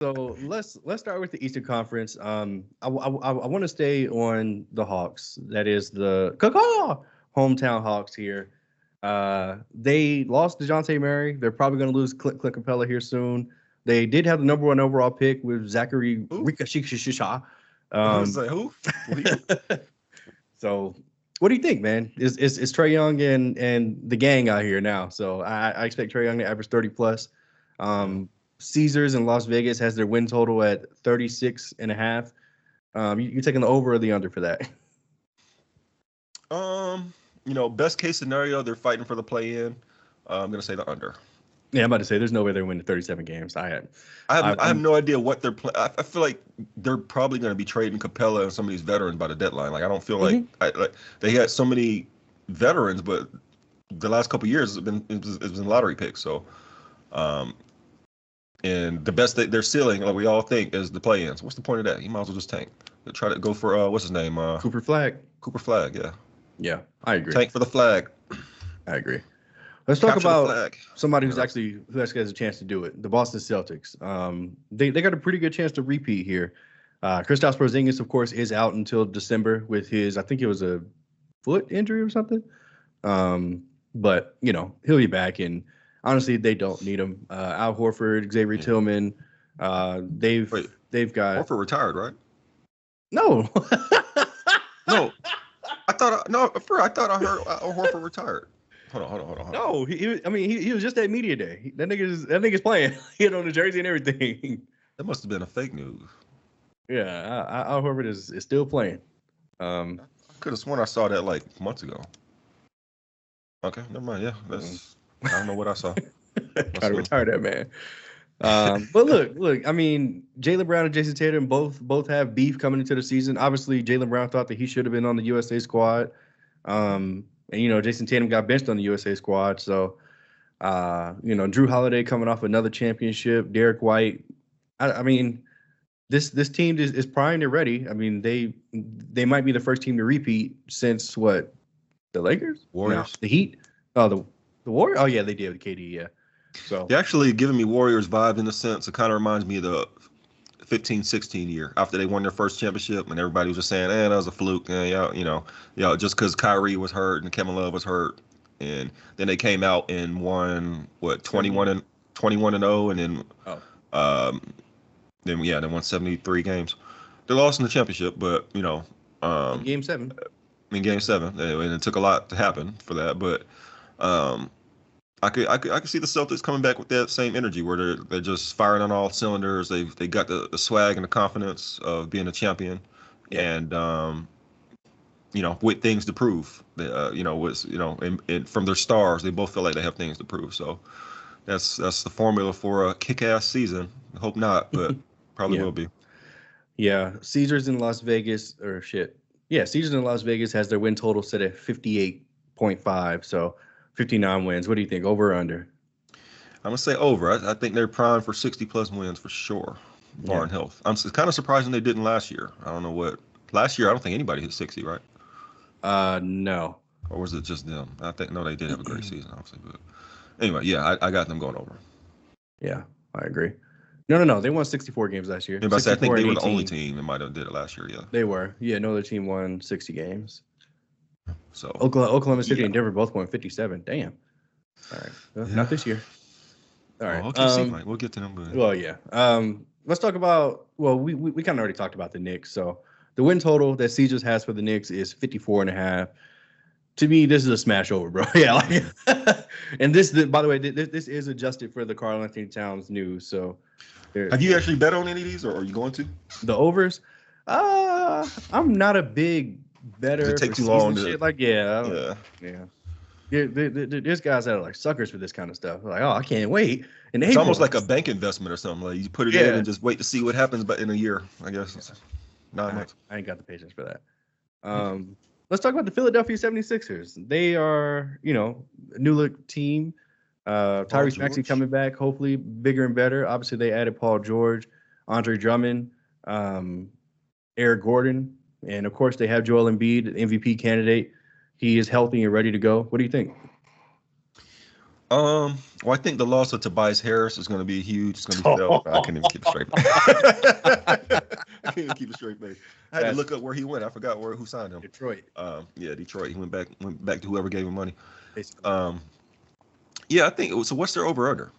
So let's start with the Eastern Conference. I want to stay on the Hawks. That is the hometown Hawks here. They lost DeJounte Murray. They're probably going to lose Clint Capella here soon. They did have the number one overall pick with Zachary Who? Rikashikishisha. Who's Um, that? Who? Who? so what do you think, man? Is Trey Young and the gang out here now? So I expect Trey Young to average 30 plus. Yeah. Um, Caesars in Las Vegas has their win total at 36 and a half. You taking the over or the under for that? Best case scenario, they're fighting for the play-in. I'm gonna say the under. Yeah, I'm about to say there's no way they're winning 37 games. I have I'm no idea what they're playing. I feel like they're probably going to be trading Capella and some of these veterans by the deadline. Like I don't feel like mhm. they had so many veterans, but the last couple of years it's been lottery picks. So, um, and the best they're ceiling, like we all think, is the play-ins. What's the point of that? You might as well just tank. Try to go for what's his name? Cooper Flag. Cooper Flag. Yeah, Yeah, I agree. tank for the flag. I agree. Let's talk Capture the about flag. somebody You know. who actually has a chance to do it. The Boston Celtics. They got a pretty good chance to repeat here. Kristaps Porzingis, of course, is out until December with his, I think it was a foot injury or something. But he'll be back, and honestly, they don't need him. Al Horford, Xavier Yeah. Tillman. They've Wait, they've got Horford retired, right? no. No, I thought I heard Horford retired. Hold on. No, he was just at media day. That nigga's playing. He had on the jersey and everything. That must have been a fake news. Yeah, Al Horford is still playing. Um, I could have sworn I saw that like months ago. Okay, never mind. Yeah, I don't know what I saw. try to retire that man. But look. I mean, Jaylen Brown and Jason Tatum both have beef coming into the season. Obviously, Jaylen Brown thought that he should have been on the USA squad. And Jason Tatum got benched on the USA squad. So, Drew Holiday coming off another championship. Derek White. I mean, this team is primed and ready. I mean, they might be the first team to repeat since what? The Lakers? Warriors. No, the Heat? Oh, the Warriors? Oh yeah, they did with KD. Yeah. So They're actually giving me Warriors vibe in a sense. It kind of reminds me of the 15-16 year after they won their first championship, and everybody was just saying, that was a fluke. Just because Kyrie was hurt and Kevin Love was hurt, and then they came out and won 21-0, and then oh, um, they won 73 games. They lost in the championship, but Game 7. in Game 7, and it took a lot to happen for that. But I could see the Celtics coming back with that same energy where they're just firing on all cylinders. They got the swag and the confidence of being a champion, Yeah. and with things to prove. And from their stars, they both feel like they have things to prove. So that's the formula for a kick-ass season. I hope not, but probably Yeah. will be. Yeah, Caesars in Las Vegas, or shit. Yeah, Caesars in Las Vegas has their win total set at 58.5, so 59 wins. What do you think, over or under? I'm gonna say over. I think they're primed for 60+ wins for sure, barring health. I'm kind of surprised they didn't last year. I don't know what last year. I don't think anybody hit 60, right? No. Or was it just them? I think no, they did have a great season, obviously. But anyway, yeah, I got them going over. Yeah, I agree. No. They won 64 games last year. Anybody say I think 64 they and were the only 18. team that might have did it last year. Yeah. They were. Yeah, no other team won 60 games. So Oklahoma City yeah. and Denver both won 57. Damn. All right. Well, Yeah. Not this year. All right. OKC might. We'll get to them. But Well, yeah. Let's talk about. Well, we kind of already talked about the Knicks. So the win total that Caesars has for the Knicks is 54 and a half. To me, this is a smash over, bro. Yeah. And by the way, this is adjusted for the Karl Anthony Towns news. So have you actually bet on any of these, or are you going to? the overs? I'm not a big better. Does it take for too long season to- shit. Like, yeah. There's guys that are like suckers for this kind of stuff. Like, oh, I can't wait. And It's almost like a bank investment or something. Like you put it in and just wait to see what happens, but in a year, I guess. It's 9 months. I ain't got the patience for that. Let's talk about the Philadelphia 76ers. They are, a new look team. Tyrese Maxey George. coming back, hopefully bigger and better. Obviously, they added Paul George, Andre Drummond, Eric Gordon, and of course, they have Joel Embiid, MVP candidate. He is healthy and ready to go. What do you think? Well, I think the loss of Tobias Harris is going to be huge. It's going to be felt. I can't even keep a straight face. I can't even keep a straight face. I had to look up where he went. I forgot who signed him. Detroit. Yeah, Detroit. He went back to whoever gave him money. Basically. Yeah, I think so. What's their over under?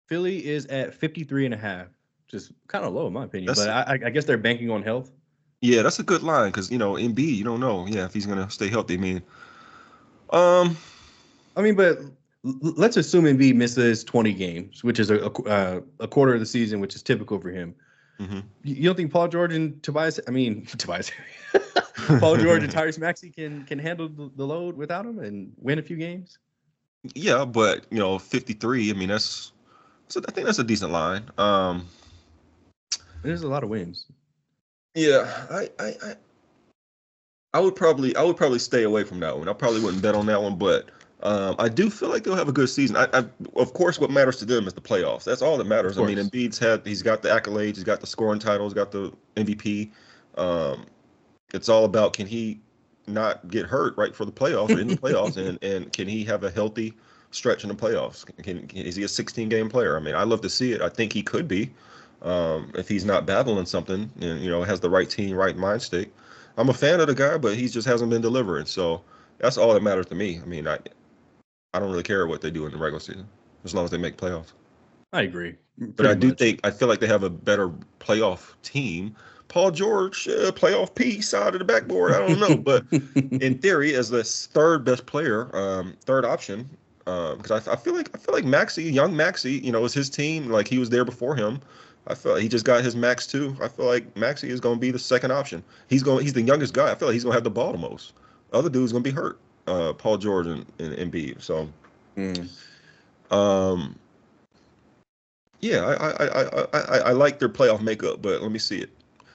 Philly is at 53.5. Just kind of low in my opinion, but I guess they're banking on health. Yeah, that's a good line because Embiid, you don't know, if he's gonna stay healthy. But let's assume Embiid misses 20 games, which is a quarter of the season, which is typical for him. Mm-hmm. You don't think Paul George and Paul George and Tyrese Maxey can handle the load without him and win a few games? Yeah, but 53. I mean, I think that's a decent line. There's a lot of wins. Yeah, I would probably stay away from that one. I probably wouldn't bet on that one, but I do feel like they'll have a good season. Of course, what matters to them is the playoffs. That's all that matters. I mean, Embiid's he's got the accolades, he's got the scoring title, he's got the MVP. It's all about, can he not get hurt right for the playoffs or in the playoffs, and can he have a healthy stretch in the playoffs? Is he a 16-game player? I mean, I love to see it. I think he could be, if he's not battling something and has the right team, right mind state. I'm a fan of the guy, but he just hasn't been delivering. So that's all that matters to me. I mean, I don't really care what they do in the regular season as long as they make playoffs. I agree. But I feel like they have a better playoff team. Paul George, playoff P, side of the backboard. I don't know, but in theory, as the third best player, third option, because I feel like Maxey, young Maxey, is his team. Like, he was there before him. I feel like he just got his max too. I feel like Maxey is going to be the second option. He's the youngest guy. I feel like he's going to have the ball the most. Other dude's going to be hurt. Paul George and Embiid. So, yeah, I like their playoff makeup, but let me see it.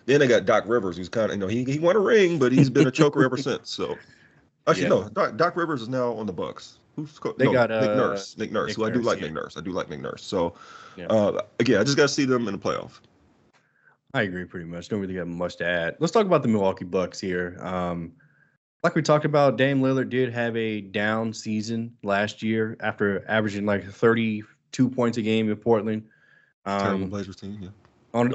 Then they got Doc Rivers, who's kind of, he won a ring, but he's been a choker ever since. So, actually, no, Doc Rivers is now on the Bucks. Got Nick Nurse. Nick Nurse, who I do like. Nick Nurse. I do like Nick Nurse. So, again, I just got to see them in the playoff. I agree pretty much. Don't really have much to add. Let's talk about the Milwaukee Bucks here. Like we talked about, Dame Lillard did have a down season last year after averaging like 32 points a game in Portland. Terrible Blazers team, yeah. On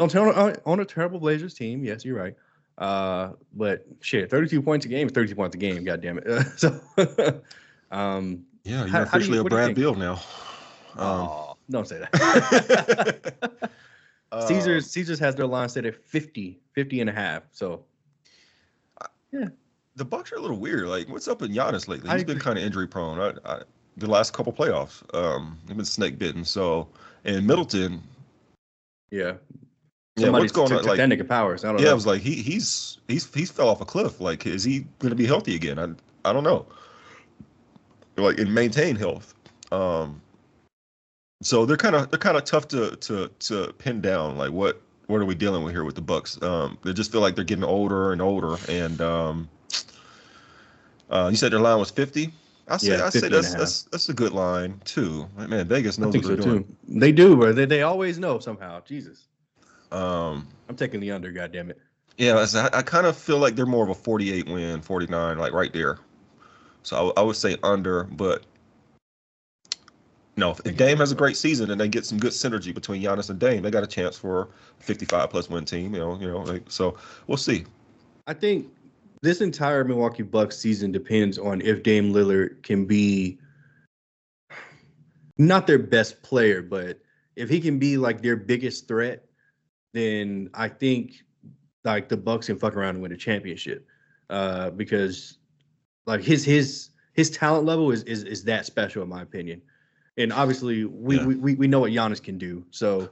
a terrible Blazers team, yes, you're right. But shit, 32 points a game is 32 points a game. God damn it. Yeah, you're officially a Brad Beal now. Don't say that. Caesars has their line set at 50 and a half. So, yeah. The Bucks are a little weird. Like, what's up with Giannis lately? He's been kind of injury prone. The last couple playoffs, they've been snake bitten. So, and Middleton. Yeah. What's going on? Like, that nigga powers. I don't know. Yeah, I was like, he's fell off a cliff. Like, is he going to be healthy again? I don't know. Like, and maintain health. So they're kind of tough to pin down. Like, what are we dealing with here with the Bucks? They just feel like they're getting older and older. And you said their line was 50. I say that's a good line too. Man, Vegas knows what they're doing. Too. They do, bro. They always know somehow. Jesus. I'm taking the under. God damn it. Yeah, I kind of feel like they're more of a 48 win, 49, like right there. So I would say under, but no, if Dame has a great season and they get some good synergy between Giannis and Dame, they got a chance for a 55+ win team. So we'll see. I think this entire Milwaukee Bucks season depends on if Dame Lillard can be not their best player, but if he can be like their biggest threat, then I think like the Bucks can fuck around and win a championship. Because like his talent level is that special in my opinion. And obviously we know what Giannis can do. So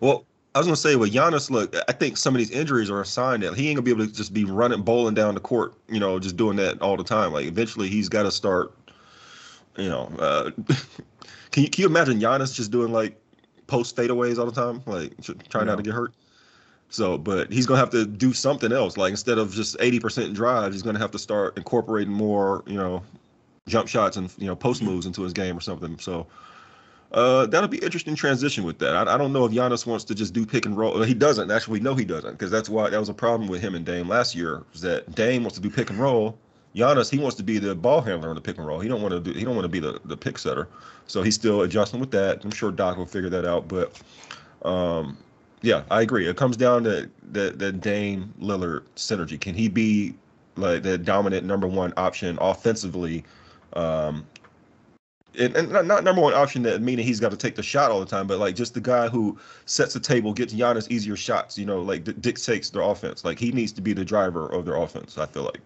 I was gonna say with Giannis, look, I think some of these injuries are a sign that he ain't gonna be able to just be bowling down the court, just doing that all the time. Like eventually he's got to start, can you imagine Giannis just doing like post fadeaways all the time, like trying not to get hurt? So, but he's gonna have to do something else. Like instead of just 80% drives, he's gonna have to start incorporating more, jump shots and post moves into his game or something. So. That'll be interesting transition with that. I don't know if Giannis wants to just do pick and roll. He doesn't. Actually, we know he doesn't, because that was a problem with him and Dame last year. Was that Dame wants to do pick and roll, Giannis, he wants to be the ball handler in the pick and roll. He don't want to be the pick setter. So he's still adjusting with that. I'm sure Doc will figure that out. But yeah, I agree. It comes down to the Dame Lillard synergy. Can he be like the dominant number one option offensively? And not number one option, that meaning he's got to take the shot all the time, but like just the guy who sets the table, gets Giannis easier shots, like dictates their offense. Like he needs to be the driver of their offense, I feel like.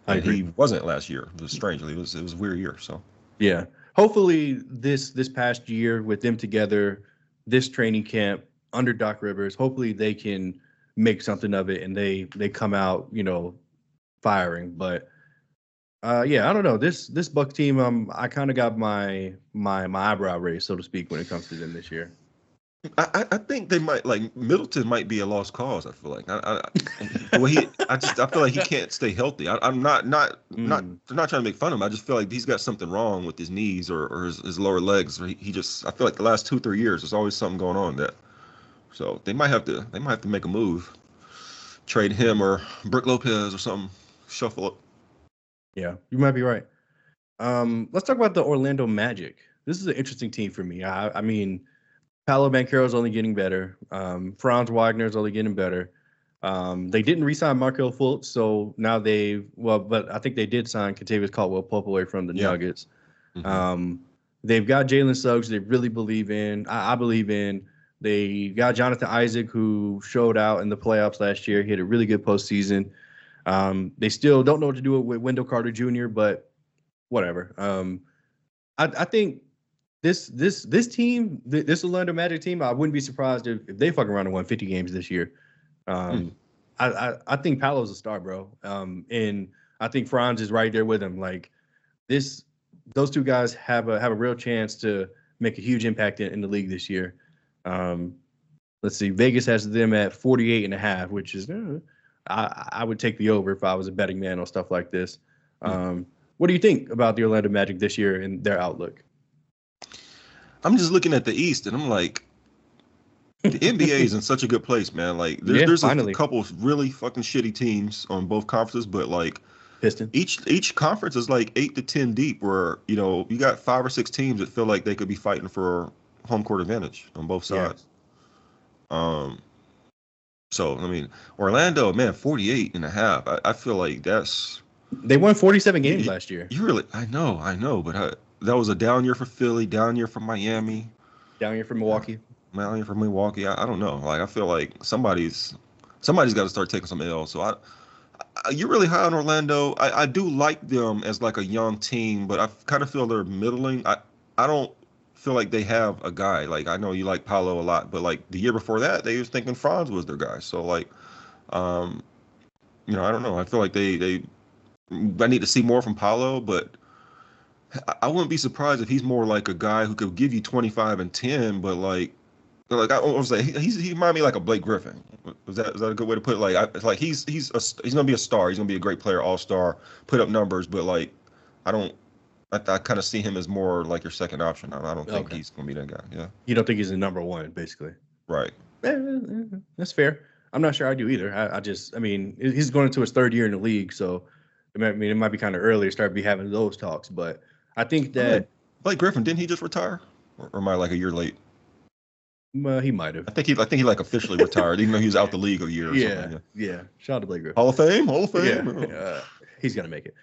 I And agree. he wasn't last year. It was strangely. It was a weird year. So Yeah. Hopefully this past year with them together, this training camp under Doc Rivers, hopefully they can make something of it and they come out, firing. But yeah, I don't know. This Bucks team, I kind of got my eyebrow raised, so to speak, when it comes to them this year. I think they might, like, Middleton might be a lost cause. I feel like the way I feel like he can't stay healthy. I'm not Mm, trying to make fun of him. I just feel like he's got something wrong with his knees or his lower legs. Or he just, I feel like the last 2-3 years there's always something going on that. So they might have to make a move, trade him or Brook Lopez or something, shuffle up. yeah, you might be right. Let's talk about the Orlando Magic. This is an interesting team for me. I mean, Paolo Banchero's only getting better. Franz Wagner's only getting better. They didn't re-sign Markel Fultz, so now but I think they did sign Kentavious Caldwell-Pope away from the Yeah. Nuggets. Mm-hmm. They've got Jalen Suggs. They really believe in. I believe in. They got Jonathan Isaac, who showed out in the playoffs last year. He had a really good postseason. They still don't know what to do with Wendell Carter Jr., but whatever. I think this team, this Orlando Magic team, I wouldn't be surprised if they fuck around and won 50 games this year. I think Paolo's a star, bro. And I think Franz is right there with him. Like those two guys have a real chance to make a huge impact in the league this year. Let's see, Vegas has them at 48.5, which is I would take the over if I was a betting man on stuff like this. What do you think about the Orlando Magic this year and their outlook? I'm just looking at the East and I'm like, the NBA is in such a good place, man. Like there's a couple of really fucking shitty teams on both conferences, but like Pistons. Each conference is like 8 to 10 deep, where you got 5 or 6 teams that feel like they could be fighting for home court advantage on both sides. Yeah. So I mean, Orlando, man, 48.5. I feel like they won 47 games last year. I know, but that was a down year for Philly, down year for Miami, down year for Milwaukee. Down year for Milwaukee. I don't know. Like I feel like somebody's got to start taking some L. So you're really high on Orlando. I do like them as like a young team, but I kind of feel they're middling. I don't feel like they have a guy. Like I know you like Paolo a lot, but like the year before that, they was thinking Franz was their guy. So like, I don't know. I feel like I need to see more from Paolo, but I wouldn't be surprised if he's more like a guy who could give you 25 and 10, but like I was like he remind me like a Blake Griffin. Is that a good way to put it? Like it's like he's gonna be a star. He's gonna be a great player, all-star, put up numbers, but like I kind of see him as more like your second option. I don't think he's gonna be that guy. Yeah. You don't think he's the number one, basically? Right. That's fair. I'm not sure I do either. I mean, he's going into his third year in the league, so it might be kind of early to start having those talks. But I think that Blake Griffin, didn't he just retire, or am I like a year late? He might have. I think he like officially retired, even though he was out the league a year. Or something. Yeah. Shout out to Blake Griffin. Hall of Fame. Yeah. He's gonna make it.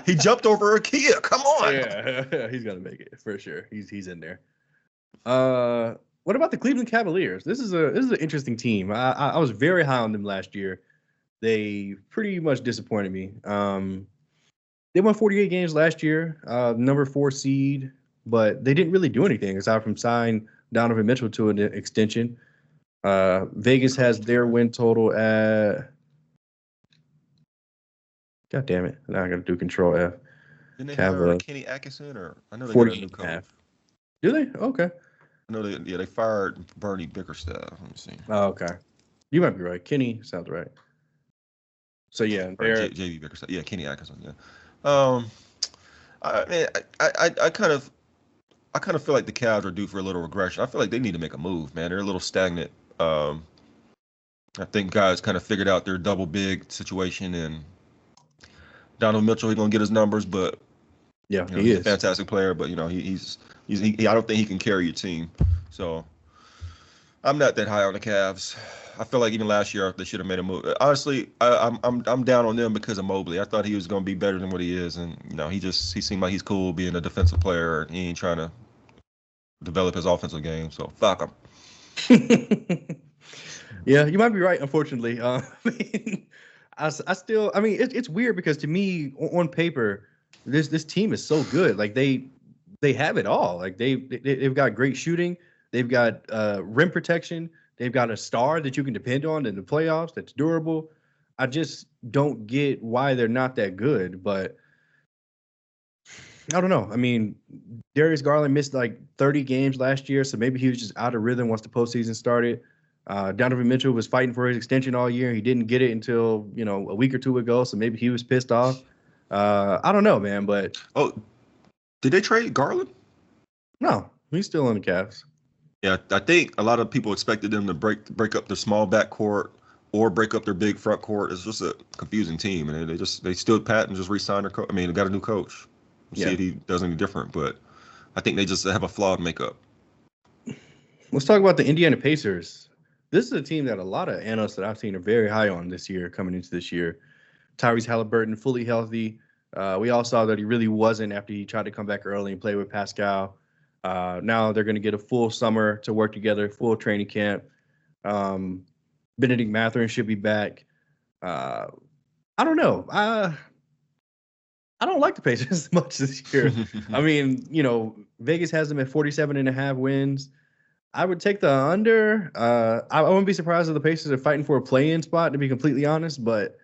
He jumped over a Kia. Come on. Yeah, he's gonna make it for sure. He's in there. What about the Cleveland Cavaliers? This is an interesting team. I was very high on them last year. They pretty much disappointed me. They won 48 games last year, number 4 seed, but they didn't really do anything aside from sign Donovan Mitchell to an extension. Vegas has their win total at. God damn it! Now I got to do Control F. Didn't they hire Kenny Atkinson, or I know they 48 got a new coach. Do they? Okay. I know they fired Bernie Bickerstaff. Let me see. Oh, okay. You might be right. Kenny sounds right. So yeah, they're JV Bickerstaff. Yeah, Kenny Atkinson. Yeah. I kind of feel like the Cavs are due for a little regression. I feel like they need to make a move, man. They're a little stagnant. I think guys kind of figured out their double big situation, and Donovan Mitchell, he's gonna get his numbers, but Yeah, you know, he he's a is. fantastic player, but you know, I don't think he can carry your team. So I'm not that high on the Cavs. I feel like even last year they should have made a move. Honestly, I'm down on them because of Mobley. I thought he was going to be better than what he is, and you know, he seemed like he's cool being a defensive player. And he ain't trying to develop his offensive game. So fuck him. Yeah, you might be right. Unfortunately, I mean, I still, I mean, it's weird because to me, on paper, this team is so good. Like they have it all. Like they've got great shooting. They've got rim protection. They've got a star that you can depend on in the playoffs that's durable. I just don't get why they're not that good. But I don't know. I mean, Darius Garland missed like 30 games last year, so maybe he was just out of rhythm once the postseason started. Donovan Mitchell was fighting for his extension all year. He didn't get it until a week or two ago, so maybe he was pissed off. I don't know, man, but Oh, did they trade Garland? no, he's still on the Cavs. Yeah, I think a lot of people expected them to break up their small backcourt or break up their big front court. It's just a confusing team, and they stood pat and just re-signed their coach. I mean, they got a new coach. We'll see if he does any different, but I think they just have a flawed makeup. Let's talk about the Indiana Pacers. This is a team that a lot of analysts that I've seen are very high on this year, coming into this year. Tyrese Halliburton fully healthy. We all saw that he really wasn't after he tried to come back early and play with Pascal. Now they're going to get a full summer to work together, full training camp. Benedict Mathurin should be back. I don't know. I don't like the Pacers much this year. I mean, Vegas has them at 47.5 wins. I would take the under. I wouldn't be surprised if the Pacers are fighting for a play-in spot, to be completely honest. But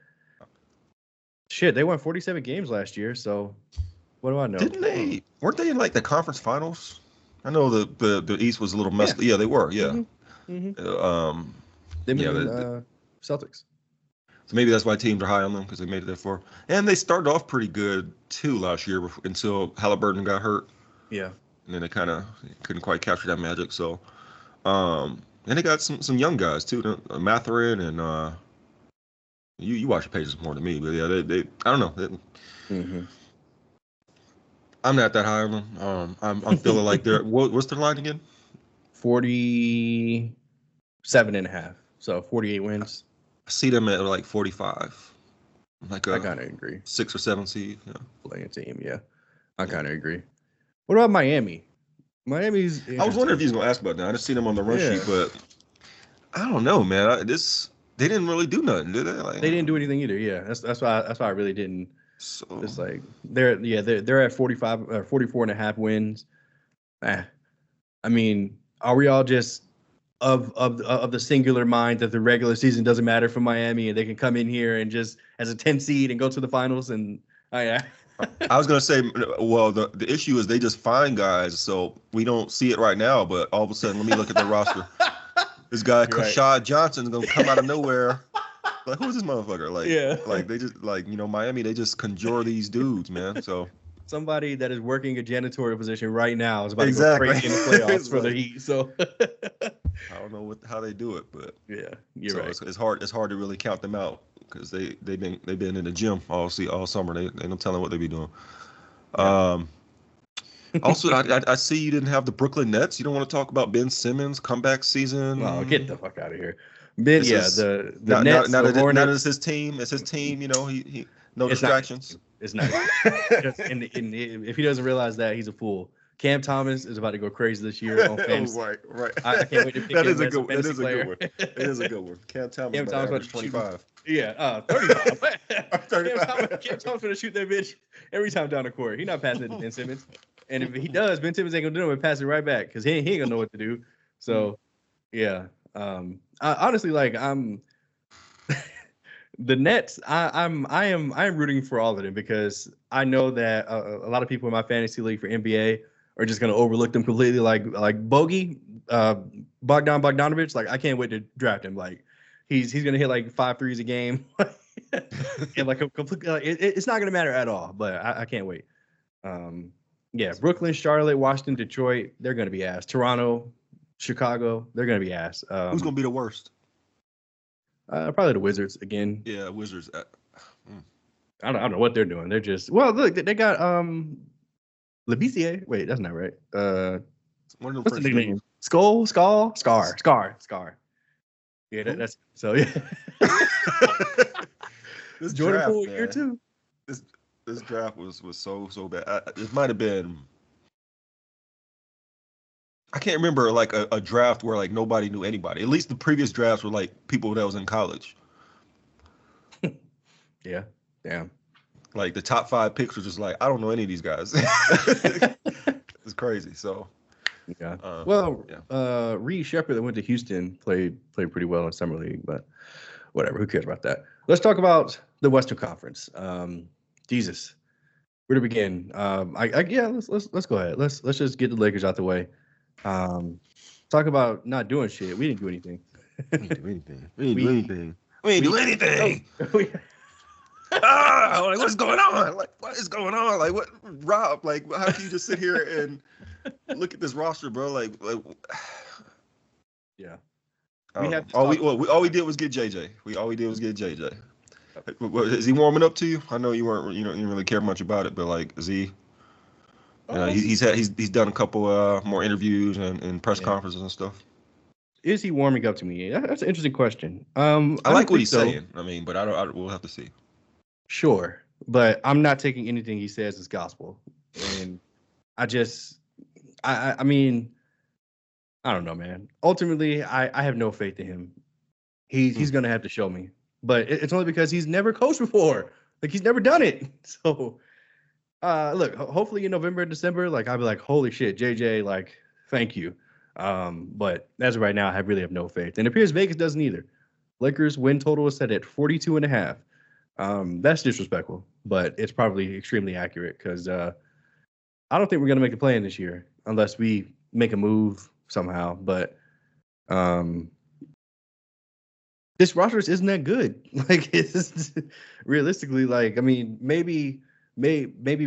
shit, they won 47 games last year. So what do I know? Didn't they? Weren't they in like the conference finals? I know the East was a little messed. Yeah, they were. Yeah. Mm-hmm. They made Celtics. So maybe that's why teams are high on them because they made it that far. And they started off pretty good too last year until Halliburton got hurt. Yeah. And then they kind of couldn't quite capture that magic. So, and they got some young guys too, Mathurin and you watch the Pacers more than me, but yeah, they I don't know. I'm not that high on them. I'm feeling like they're what's their line again? 47.5. So 48 wins. I see them at like 45. Like I kind of agree. 6 or 7 seed. Yeah. Playing team, yeah. I kind of agree. What about Miami? Miami's. I was wondering if you was gonna ask about that. I just seen them on the run sheet, but I don't know, man. They didn't really do nothing, did they? Like, they didn't do anything either. Yeah, that's why I really didn't. So it's like they're at 45 or 44.5 wins. I mean, are we all just of the singular mind that the regular season doesn't matter for Miami and they can come in here and just as a 10 seed and go to the finals? And yeah. I was gonna say, well, the issue is they just find guys, so we don't see it right now. But all of a sudden, let me look at the roster. This guy Kashad Johnson's gonna come out of nowhere. Like, who's this motherfucker? Like, like they just Miami. They just conjure these dudes, man. So somebody that is working a janitorial position right now is about to go crazy in the playoffs for the Heat. So I don't know how they do it, but yeah, you're right. It's hard to really count them out because they've been in the gym all summer. They don't tell them what they be doing. Yeah. Also, I see you didn't have the Brooklyn Nets. You don't want to talk about Ben Simmons' comeback season. Oh, get the fuck out of here. Ben, the Nets, the Hornets. Not as his team. It's his team. He no distractions. It's not. And if he doesn't realize that, he's a fool. Cam Thomas is about to go crazy this year on fantasy. Right. I can't wait to pick him as a fantasy player. It is a good one. Cam Thomas about 25. Yeah, 35. Cam Thomas going to shoot that bitch every time down the court. He's not passing it to Ben Simmons. And if he does, Ben Simmons ain't going to do it and pass it right back because he ain't going to know what to do. So, yeah. Honestly, like, the Nets, I am rooting for all of them because I know that a lot of people in my fantasy league for NBA are just going to overlook them completely. Like Bogey, Bogdan Bogdanovic. Like, I can't wait to draft him. Like, he's going to hit like 5 threes a game, and like it's not going to matter at all. But I can't wait. Yeah, Brooklyn, Charlotte, Washington, Detroit. They're going to be ass. Toronto, Chicago. They're going to be ass. Who's going to be the worst? Probably the Wizards again. Yeah, Wizards. I don't know what they're doing. They're just look, they got Labissiere. Wait, that's not right. One of them What's the French dudes. nickname? Scar. Yeah, Who? that's so yeah. This Jordan draft, Poole year man. too. This this draft was so bad. It might have been. I can't remember like a draft where like nobody knew anybody. At least the previous drafts were like people that was in college. Yeah, damn. Like the top 5 picks were just like I don't know any of these guys. It's crazy. So Yeah. uh, Well, yeah. Reed Shepard that went to Houston played pretty well in summer league, but whatever. Who cares about that? Let's talk about the Western Conference. Jesus, where to begin? Yeah. Let's go ahead. Let's just get the Lakers out the way. Talk about not doing shit. We didn't do anything. We didn't do anything. We didn't do we anything. We didn't do anything. we, Like what's going on? Like what is going on? Like what, Rob? Like how can you just sit here and look at this roster, bro? Like yeah. I don't know. All we did was get JJ. All we did was get JJ. Is he warming up to you? I know you weren't. You didn't really care much about it, but like, is he? He's done a couple more interviews and press conferences and stuff. Is he warming up to me? That's an interesting question. I like what he's saying. I mean, but we'll have to see. Sure, but I'm not taking anything he says as gospel, and I mean, I don't know, man. Ultimately, I have no faith in him. He's gonna have to show me, but it's only because he's never coached before. Like he's never done it. So, look, hopefully in November, December, like I'll be like, holy shit, JJ, like, thank you. But as of right now, I really have no faith, and it appears Vegas doesn't either. Lakers win total is set at 42.5. That's disrespectful, but it's probably extremely accurate because I don't think we're gonna make the play-in this year unless we make a move somehow. But this roster isn't that good. Like it's realistically, like I mean, maybe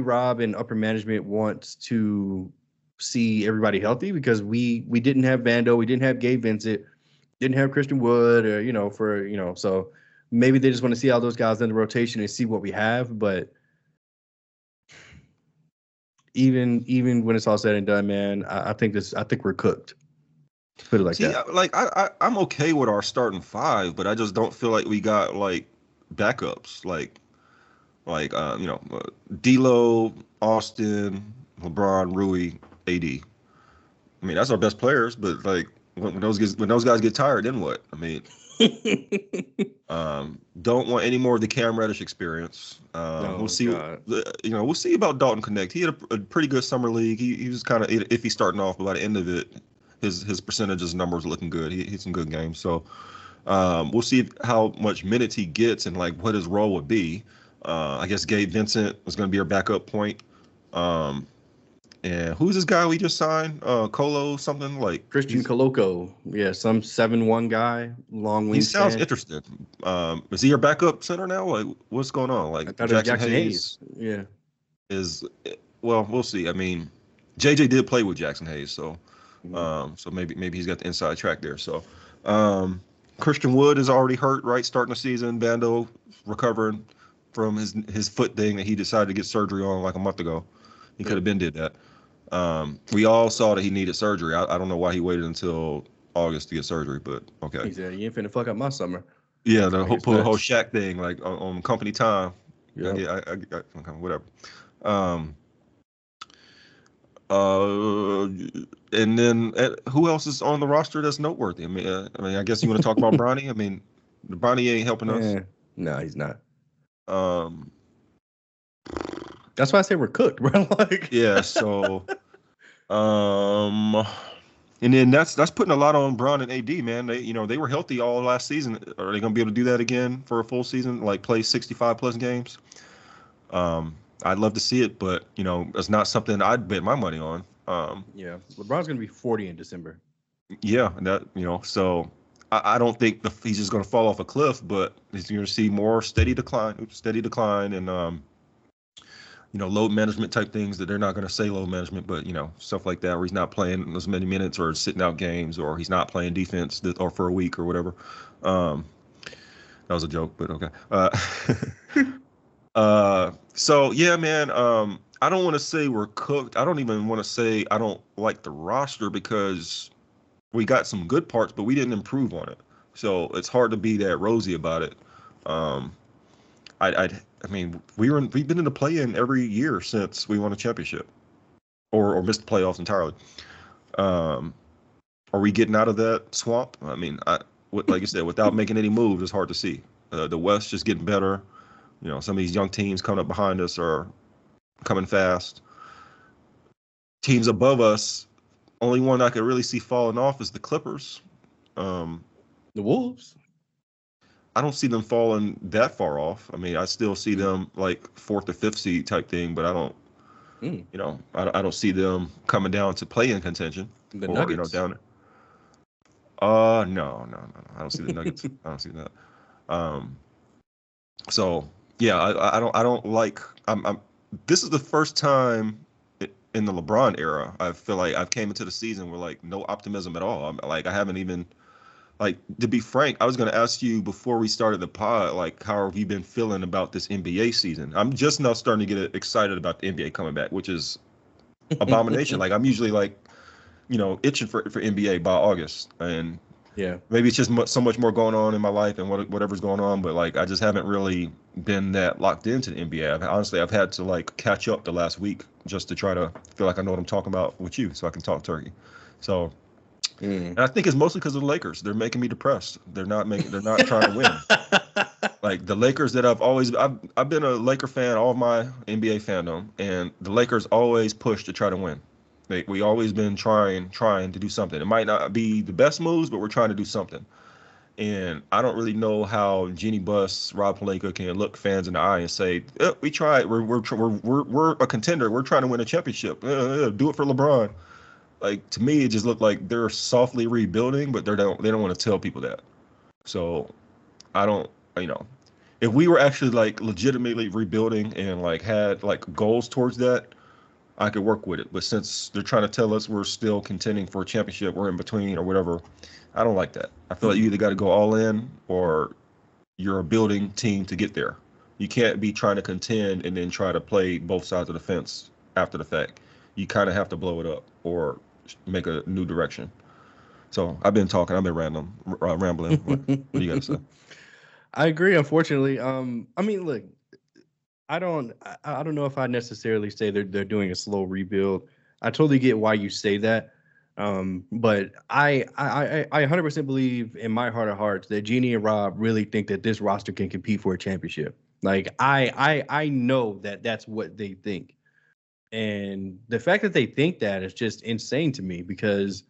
Rob and upper management wants to see everybody healthy because we didn't have Vando, we didn't have Gabe Vincent, didn't have Christian Wood, or so. Maybe they just want to see all those guys in the rotation and see what we have. But even when it's all said and done, man, I think we're cooked. Put it like that. Like I'm okay with our starting 5, but I just don't feel like we got like backups, like D'Lo, Austin, LeBron, Rui, AD. I mean, that's our best players, but like when those guys get tired, then what? I mean. Don't want any more of the Cam Reddish experience. We'll see. We'll see about Dalton Connect. He had a pretty good summer league. He was kind of iffy starting off, but by the end of it, his percentages numbers looking good. He had some good games. So we'll see how much minutes he gets and like what his role would be. I guess Gabe Vincent was going to be our backup point. And who's this guy we just signed? Colo something like Christian Coloco. Yeah, some 7'1" guy, long wingspan. He sounds interested. Is he your backup center now? Like, what's going on? Like Jackson Hayes. Yeah. Well, we'll see. I mean, JJ did play with Jackson Hayes, so so maybe he's got the inside track there. So Christian Wood is already hurt, right? Starting the season. Bando recovering from his foot thing that he decided to get surgery on like a month ago. He could have been did that. We all saw that he needed surgery. I don't know why he waited until August to get surgery, but okay. He said, "You ain't finna fuck up my summer." Yeah, the whole Shaq thing, like on company time. Yeah, okay, whatever. And then who else is on the roster that's noteworthy? I mean, I guess you want to talk about Bronny. I mean, Bronny ain't helping us. No, he's not. That's why I say we're cooked, bro. Like, yeah. So, and then that's putting a lot on Bron and AD, man. They were healthy all last season. Are they gonna be able to do that again for a full season? Like play 65 plus games? I'd love to see it, but it's not something I'd bet my money on. Yeah, LeBron's gonna be 40 in December. Yeah, so I don't think he's just gonna fall off a cliff, but he's gonna see more steady decline, and load management type things that they're not going to say load management, but stuff like that, where he's not playing as many minutes or sitting out games, or he's not playing defense or for a week or whatever. That was a joke, but okay. So yeah, man. I don't want to say we're cooked. I don't even want to say I don't like the roster because we got some good parts, but we didn't improve on it. So it's hard to be that rosy about it. Um, I mean, we've been in the play-in every year since we won a championship, or missed the playoffs entirely. Um, are we getting out of that swamp? I mean, like you said, without making any moves, it's hard to see. The West just getting better. You know, some of these young teams coming up behind us are coming fast. Teams above us, only one I could really see falling off is the Clippers. Um, The Wolves. I don't see them falling that far off. I mean, I still see Mm. them like fourth or fifth seed type thing, but I don't, Mm. I don't see them coming down to play in contention The or Nuggets. down. No, no, no, no. I don't see the Nuggets. I don't see that. Um, so yeah, I don't like. I'm. This is the first time in the LeBron era I feel like I've came into the season with like no optimism at all. I'm like I haven't even like to be frank. I was going to ask you before we started the pod, like how have you been feeling about this NBA season? I'm just now starting to get excited about the NBA coming back, which is abomination. Like I'm usually like itching for NBA by August, and Yeah. maybe it's just so much more going on in my life and whatever's going on, but like I just haven't really been that locked into the NBA. Honestly, I've had to like catch up the last week just to try to feel like I know what I'm talking about with you, so I can talk turkey. So, Mm. and I think it's mostly because of the Lakers. They're making me depressed. They're not trying to win. Like the Lakers that I've been a Laker fan all of my NBA fandom, and the Lakers always push to try to win. We always been trying to do something. It might not be the best moves, but we're trying to do something. And I don't really know how Jeannie Buss, Rob Pelinka can look fans in the eye and say, "We tried. We're a contender. We're trying to win a championship. Do it for LeBron." Like to me, it just looked like they're softly rebuilding, but they don't want to tell people that. So I don't, you know, if we were actually like legitimately rebuilding and like had like goals towards that, I could work with it. But since they're trying to tell us we're still contending for a championship, we're in between or whatever, I don't like that. I feel like you either got to go all in or you're a building team to get there. You can't be trying to contend and then try to play both sides of the fence after the fact. You kind of have to blow it up or make a new direction. So I've been talking, I've been rambling. What do you got to say? I agree. Unfortunately, I mean, look, I don't know if I necessarily say they're doing a slow rebuild. I totally get why you say that, but I 100% believe in my heart of hearts that Jeannie and Rob really think that this roster can compete for a championship. Like I know that that's what they think, and the fact that they think that is just insane to me because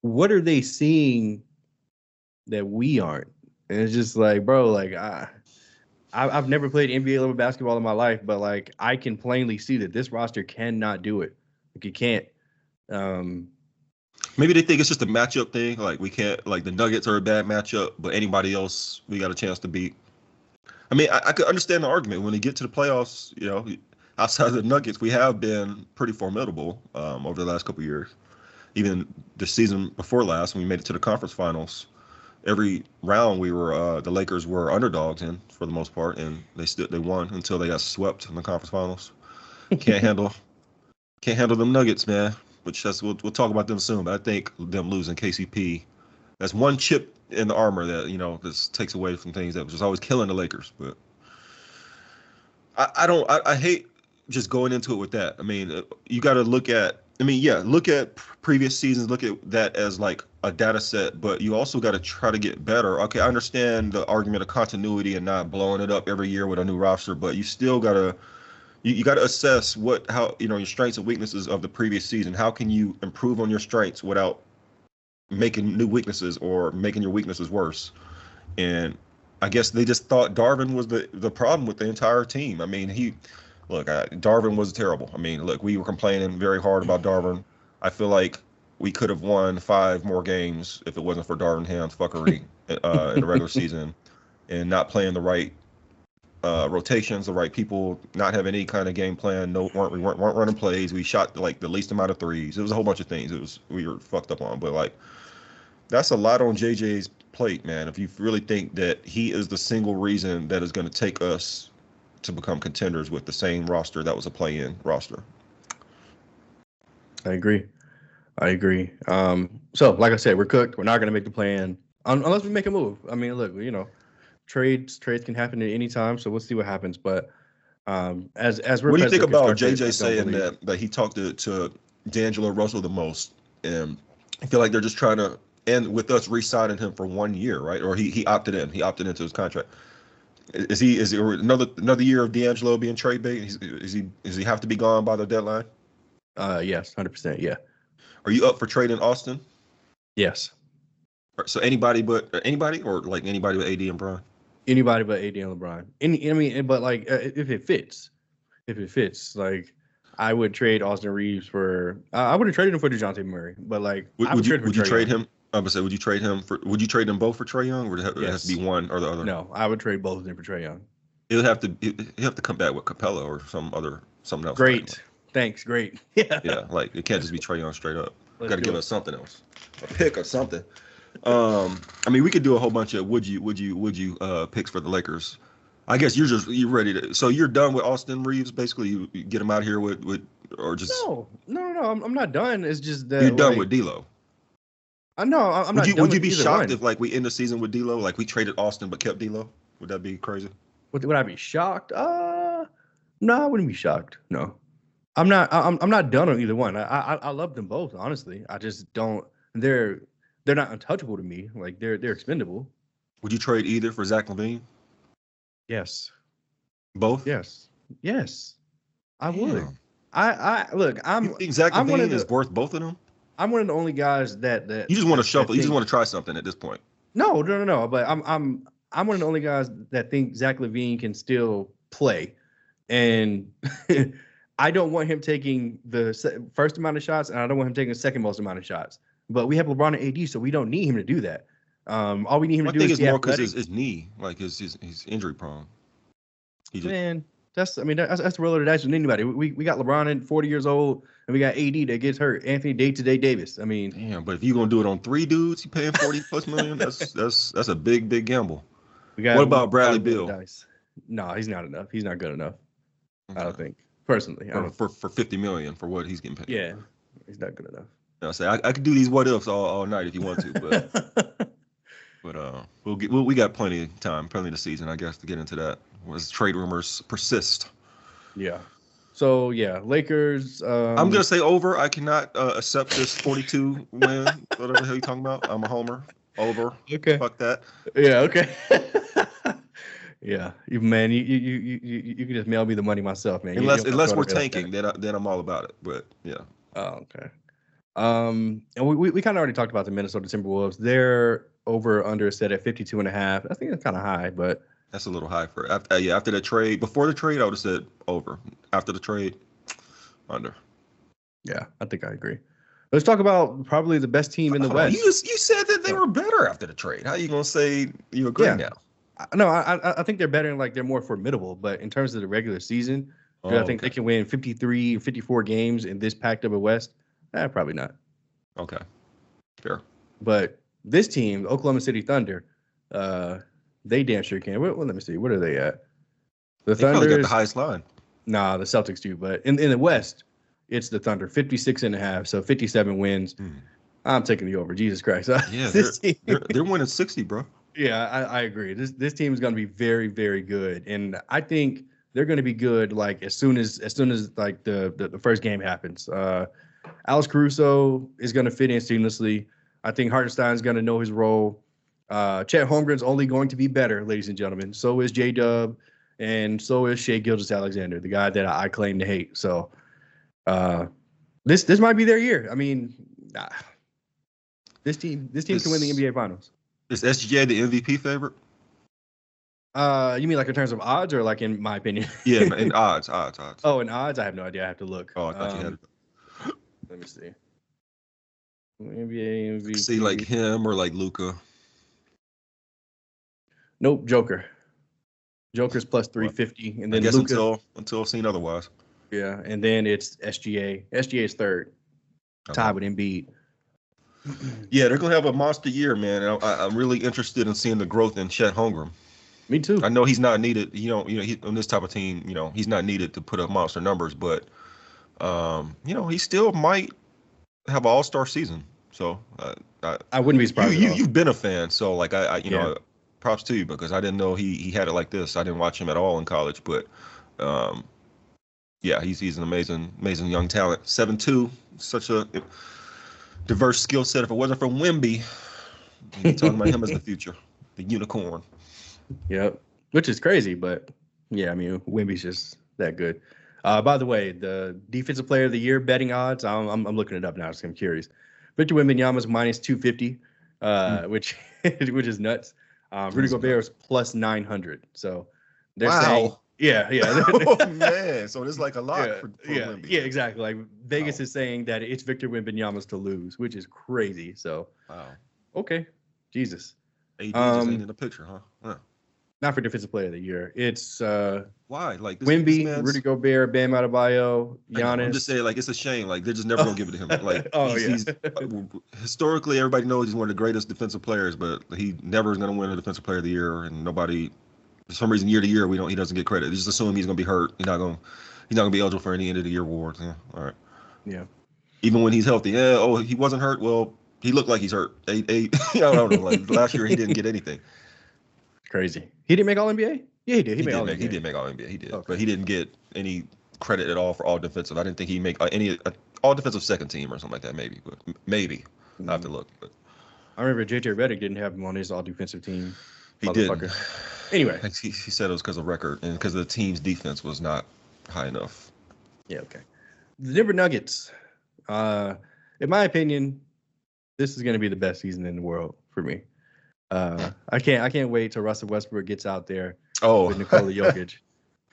what are they seeing that we aren't? And it's just like, bro, like I've never played NBA level basketball in my life, but like I can plainly see that this roster cannot do it. Like it can't. Um, Maybe they think it's just a matchup thing. Like we can't, like the Nuggets are a bad matchup, but anybody else we got a chance to beat. I mean, I could understand the argument when they get to the playoffs. Outside of the Nuggets, we have been pretty formidable over the last couple of years. Even the season before last, when we made it to the conference finals, every round we were the Lakers were underdogs in for the most part, and they won until they got swept in the conference finals. Can't handle can't handle them Nuggets, man. Which we'll talk about them soon. But I think them losing KCP, that's one chip in the armor that this takes away from things that was just always killing the Lakers. But I don't I hate just going into it with that. I mean, you got to look at. I mean, yeah, look at previous seasons. Look at that as like a data set, but you also got to try to get better. Okay, I understand the argument of continuity and not blowing it up every year with a new roster, but you still gotta you got to assess how your strengths and weaknesses of the previous season. How can you improve on your strengths without making new weaknesses or making your weaknesses worse? And I guess they just thought Darvin was the problem with the entire team. I mean, Darvin was terrible. I mean, look, we were complaining very hard about Darvin. I feel like we could have won 5 more games if it wasn't for Darvin Ham's fuckery in the regular season and not playing the right rotations, the right people, not having any kind of game plan. No, we weren't running plays. We shot like the least amount of threes. It was a whole bunch of things. We were fucked up on. But like that's a lot on JJ's plate, man. If you really think that he is the single reason that is going to take us to become contenders with the same roster that was a play-in roster. I agree. So, like I said, we're cooked. We're not going to make the plan unless we make a move. I mean, look, trades can happen at any time, so we'll see what happens. But as we're what do you think about constructed, JJ saying that he talked to D'Angelo Russell the most, and I feel like they're just trying to end with us re-signing him for 1 year, right? Or he opted in. He opted into his contract. Is he another year of D'Angelo being trade bait? Is he have to be gone by the deadline? Yes, 100%. Yeah. Are you up for trading Austin? Yes. So anybody or like anybody with AD and Bron? Anybody but AD and LeBron. But like if it fits, like I would trade Austin Reeves for. I would have traded him for DeJounte Murray, but like would you trade him? I would say, would you trade them both for Trae Young, or it has to be one or the other? No, I would trade both of them for Trae Young. He'll have to come back with Capella or something else. Great. Thanks. Great. Yeah. Yeah. Like it can't just be Trae Young straight up. Got to give us something else, a pick or something. I mean, we could do a whole bunch of would you picks for the Lakers. I guess you're ready to. So you're done with Austin Reeves, basically. You get him out here with or just. No. I'm not done. It's just that you're done with D'Lo. I know. I'm not. Would you be shocked if like we end the season with D'Lo, like we traded Austin but kept D'Lo? Would that be crazy? Would I be shocked? No, I wouldn't be shocked. No, I'm not. I'm not done on either one. I love them both. Honestly, I just don't. They're not untouchable to me. Like they're expendable. Would you trade either for Zach LaVine? Yes. Both? Yes. I would. I look. You think Zach LaVine is worth both of them? I'm one of the only guys that you just want to shuffle. You just want to try something at this point. No. But I'm one of the only guys that think Zach LaVine can still play, and I don't want him taking the first amount of shots, and I don't want him taking the second most amount of shots. But we have LeBron and AD, so we don't need him to do that. All we need him to do is more because his knee, like his injury prone. That's the roll of the dice with anybody. We got LeBron at 40 years old, and we got AD that gets hurt. Anthony Day-to-day Davis. I mean, damn. But if you're gonna do it on 3 dudes, you paying 40+ million. That's a big gamble. What about Bradley Beal? No, he's not enough. He's not good enough. Okay. I don't think personally. For $50 million for what he's getting paid. Yeah, he's not good enough. I say I could do these what ifs all night if you want to, but we got plenty of time, plenty of the season, I guess, to get into that. As trade rumors persist. Yeah. So yeah, Lakers. I'm gonna say over. I cannot accept this 42 win. Whatever the hell you talking about. I'm a homer. Over. Okay. Fuck that. Yeah. Okay. Yeah, you can just mail me the money myself, man. Unless we're tanking, then I'm all about it. But yeah. Oh, okay. And we kind of already talked about the Minnesota Timberwolves. They're over under set at 52.5. I think that's kind of high, but that's a little high for after the trade. Before the trade, I would have said over. After the trade, under. Yeah, I think I agree. Let's talk about probably the best team in the West. You said that they were better after the trade. How are you gonna say you agree now? No, I think they're better and like they're more formidable. But in terms of the regular season, do I think they can win 53, 54 games in this packed up a West? Probably not. Okay, fair. But this team, Oklahoma City Thunder, they damn sure can. Well, let me see. What are they at? The Thunder probably got the highest line. Nah, the Celtics do. But in the West, it's the Thunder, 56.5. So 57 wins. I'm taking the over. Jesus Christ. Yeah, they're winning 60, bro. Yeah, I agree. This team is going to be very, very good, and I think they're going to be good like as soon as like the first game happens. Alex Caruso is going to fit in seamlessly. I think Hartenstein's going to know his role. Chet Holmgren's only going to be better, ladies and gentlemen. So is J-Dub, and so is Shai Gilgeous-Alexander, the guy that I claim to hate. So this might be their year. I mean, this team can win the NBA Finals. Is SGA the MVP favorite? You mean like in terms of odds or like in my opinion? Yeah, in odds. Oh, in odds, I have no idea. I have to look. Oh, I thought you had it. Let me see. NBA MVP. See, like him or like Luka. Nope, Joker. Joker's plus 350, and then I guess Luka, until seen otherwise. Yeah, and then it's SGA. SGA is third, tied with Embiid. Yeah, they're gonna have a monster year, man. I'm really interested in seeing the growth in Chet Holmgren. Me too. I know he's not needed. On this type of team, he's not needed to put up monster numbers, but he still might have an all-star season. So I wouldn't be you surprised at you all. you've been a fan, so like Yeah. props to you because I didn't know he had it like this. I didn't watch him at all in college, but um, yeah, he's an amazing young talent. 7'2", such a diverse skill set. If it wasn't for Wimby, we'd be talking about him as the future, the unicorn. Yep. Which is crazy, but yeah, I mean, Wimby's just that good. By the way, the defensive player of the year betting odds, I'm looking it up now, so I'm curious. Victor Wembanyama's minus 250, Mm, which which is nuts. Rudy that's Gobert nuts. is plus 900. So they're saying, Wow. yeah. Oh man, so it's like a lock Yeah, for Wimby. yeah, exactly. Like Vegas Wow. is saying that it's Victor Wembanyama's to lose, which is crazy. So, Wow. okay, Jesus. AD just ain't Um, in the picture, huh? Not for defensive player of the year. It's Why? Like this Wimby, Rudy man's. Gobert, Bam Adebayo, I know. I'm just Giannis. saying, like it's a shame. Like they're just never gonna Oh, give it to him. Like oh he's yeah. he's historically everybody knows he's one of the greatest defensive players, but he never is gonna win a defensive player of the year, and nobody for some reason year to year he doesn't get credit. They just assume he's gonna be hurt. He's not gonna be eligible for any end of the year awards. Yeah, all right. Yeah. Even when he's healthy, yeah. Oh, he wasn't hurt. Well, he looked like he's hurt. Eight. I don't know. Like last year, he didn't get anything. Crazy. He didn't make All NBA. Yeah, he did. He made All He NBA. did make All NBA. He did, but Okay. he didn't get any credit at all for all defensive. I didn't think he make any all defensive second team or something like that. Maybe, but maybe I have to look. But I remember JJ Redick didn't have him on his all defensive team. he didn't. Motherfucker. Anyway. He said it was because of record and because the team's defense was not high enough. Yeah. Okay. The Denver Nuggets. In my opinion, this is going to be the best season in the world for me. I can't wait till Russell Westbrook gets out there with Nikola Jokic.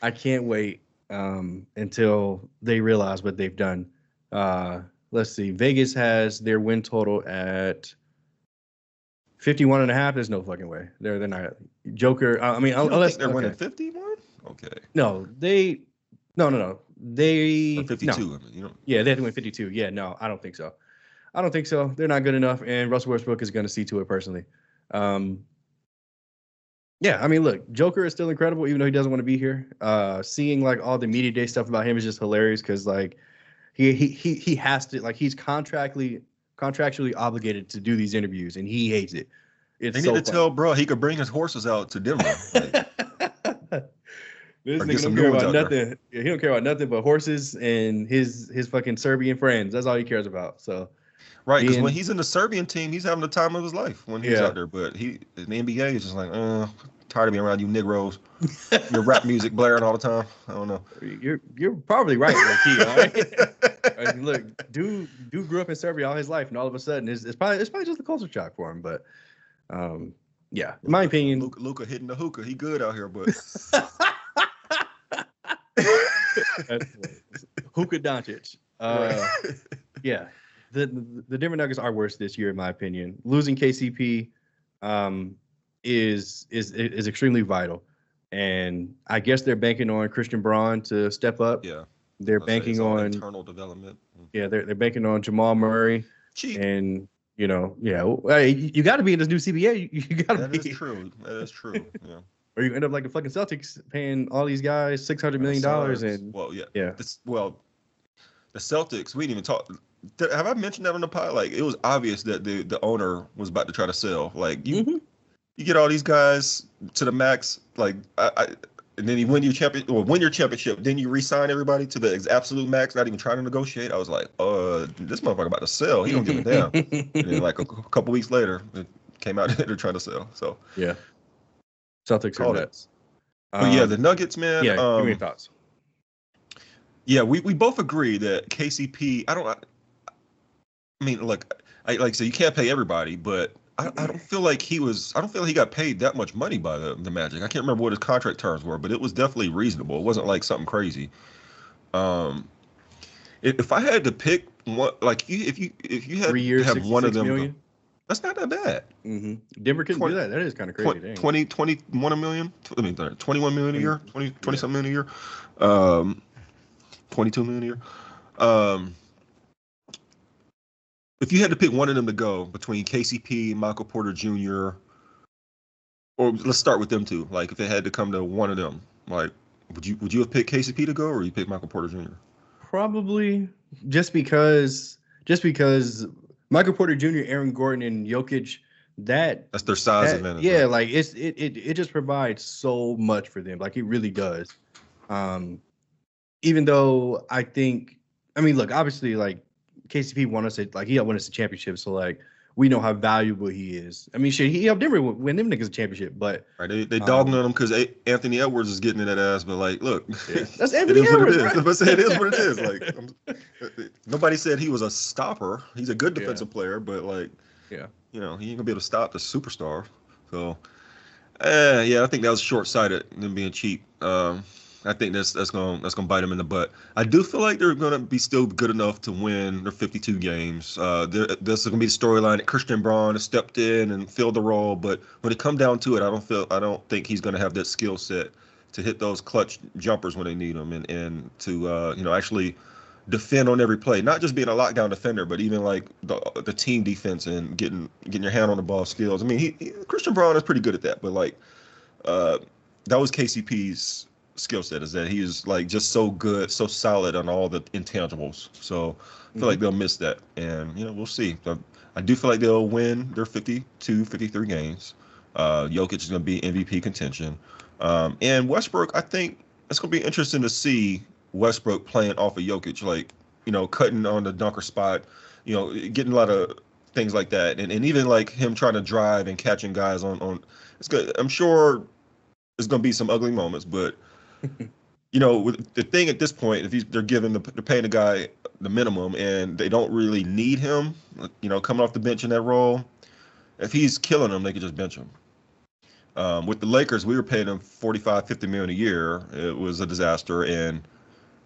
I can't wait until they realize what they've done. Let's see. Vegas has their win total at 51.5. There's no fucking way. They're not. Joker. I mean, You don't unless think they're okay. winning 51? Okay. No, no. They Or 52. No. I mean, you know. Yeah, they have to win 52. Yeah, no, I don't think so. I don't think so. They're not good enough, and Russell Westbrook is going to see to it personally. Yeah, I mean, look, Joker is still incredible, even though he doesn't want to be here. Seeing like all the media day stuff about him is just hilarious because like he has to, like, he's contractually obligated to do these interviews, and he hates it. It's They so need to tell bro he could bring his horses out to Denver. This Or get nigga some don't care new ones about out nothing. Yeah, he don't care about nothing but horses and his fucking Serbian friends. That's all he cares about. So Right, because when he's in the Serbian team, he's having the time of his life when he's Yeah. out there. But he in the NBA is just like, tired of being around you Negroes. Your rap music blaring all the time. I don't know. You're probably right, Key. All right. I mean, look, dude grew up in Serbia all his life, and all of a sudden it's probably just a culture shock for him. But yeah, in my opinion, Luka hitting the hookah. He good out here, but Hookah Doncic. Yeah, the Denver Nuggets are worse this year, in my opinion. Losing KCP is extremely vital, and I guess they're banking on Christian Braun to step up. yeah, They're banking on internal development. Yeah, they're banking on Jamal Murray, Cheap. and you got to be in this new CBA. You got to be. That is true. Yeah. Or you end up like the fucking Celtics paying all these guys $600 million and The Celtics. We didn't even talk. Have I mentioned that on the pod? Like it was obvious that the owner was about to try to sell. Like you get all these guys to the max. Like and then you win your championship. Then you re-sign everybody to the absolute max. Not even trying to negotiate. I was like, this motherfucker about to sell. He don't give a damn. And then like a couple weeks later, it came out that they're trying to sell. So yeah. Celtics are nuts. But yeah, the Nuggets, man. Yeah, give me your thoughts. Yeah, we both agree that KCP. I mean, look, like I said, you can't pay everybody, but I don't feel like he got paid that much money by the Magic. I can't remember what his contract terms were, but it was definitely reasonable. It wasn't like something crazy. If I had to pick one, like if you had 3 years, to have one of them, million? That's not that bad. Mm-hmm. Denver couldn't do that. That is kind of crazy. 21 million. I mean, 21 million a year. 20 something million a year. 22 million a year. If you had to pick one of them to go between KCP, Michael Porter Jr., or let's start with them two. Like, if it had to come to one of them, like, would you have picked KCP to go, or you pick Michael Porter Jr.? Probably just because Michael Porter Jr., Aaron Gordon, and Jokic, that That's their size that advantage, yeah, right? like it just provides so much for them. Like it really does. Um, Even though I mean, look, obviously, like KCP won us like he helped win us a championship, so like we know how valuable he is. I mean, shit, he helped Denver win them niggas a championship, but Right? They dogging um, on him because Anthony Edwards is getting in that ass, but like, look, yeah, that's it Anthony is what it Edwards, is. right? But say it is what it is. Like, nobody said he was a stopper. He's a good Yeah, defensive player, but like, yeah. he ain't gonna be able to stop the superstar. So, yeah, I think that was short sighted, them being cheap. I think that's gonna bite them in the butt. I do feel like they're gonna be still good enough to win their 52 games. This is gonna be the storyline that Christian Braun has stepped in and filled the role, but when it come down to it, I don't think he's gonna have that skill set to hit those clutch jumpers when they need them, and to actually defend on every play, not just being a lockdown defender, but even like the team defense and getting your hand on the ball skills. I mean, Christian Braun is pretty good at that, but like uh, that was KCP's skill set, is that he is like just so good, so solid on all the intangibles. So I feel like they'll miss that, and we'll see. I do feel like they'll win their 52, 53 games. Jokic is going to be MVP contention, and Westbrook. I think it's going to be interesting to see Westbrook playing off of Jokic, like cutting on the dunker spot, getting a lot of things like that, and even like him trying to drive and catching guys on. It's good. I'm sure there's going to be some ugly moments, but with the thing at this point, if they're paying the guy the minimum and they don't really need him, coming off the bench in that role, if he's killing them, they could just bench him. With the Lakers, we were paying him 45, 50 million a year. It was a disaster, and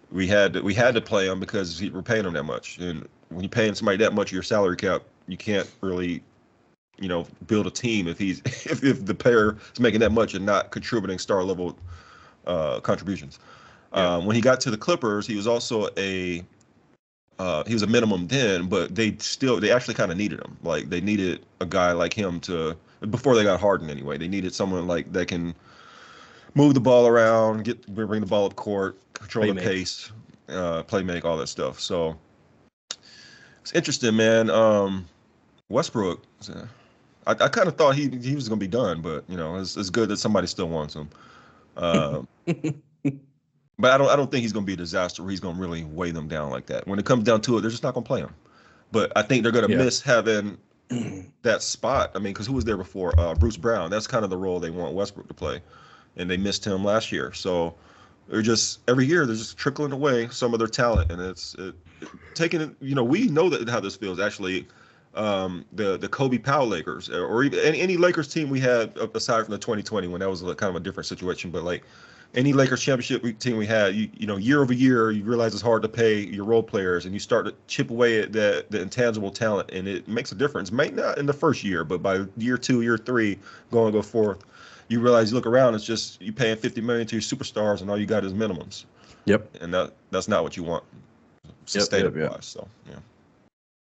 we had to play him because we're paying him that much. And when you're paying somebody that much of your salary cap, you can't really build a team if he's if the player is making that much and not contributing star level contributions. Yeah. When he got to the Clippers, he was also he was a minimum then, but they actually kind of needed him. Like they needed a guy like him before they got Harden anyway. They needed someone like that can move the ball around, bring the ball up court, control the pace, play make, all that stuff. So it's interesting, man. Westbrook, I kind of thought he was gonna be done, but it's good that somebody still wants him. But I don't think he's gonna be a disaster where he's gonna really weigh them down like that. When it comes down to it, they're just not gonna play him. But I think they're gonna miss having that spot. I mean, because who was there before? Bruce Brown. That's kind of the role they want Westbrook to play, and they missed him last year. So they're just every year they're just trickling away some of their talent, and it's taking it. We know that how this feels actually. The Kobe Powell Lakers, or even any Lakers team we had aside from the 2020 when that was kind of a different situation, but like any Lakers championship team we had, year over year, you realize it's hard to pay your role players, and you start to chip away at the intangible talent, and it makes a difference. Might not in the first year, but by year 2, year 3, go forth, you realize you look around, it's just you paying $50 million to your superstars, and all you got is minimums. Yep. And that's not what you want, sustainable wise. So yeah.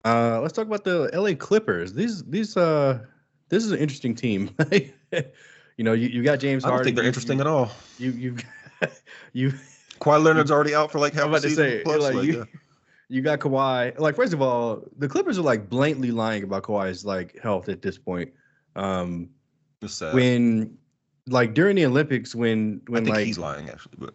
Let's talk about the LA Clippers. This is an interesting team. You got James Harden. I don't think they're interesting at all. You Kawhi Leonard's already out for like half the season. You got Kawhi. Like, first of all, the Clippers are like blatantly lying about Kawhi's like health at this point. It's sad. When like during the Olympics, when I think like he's lying actually, but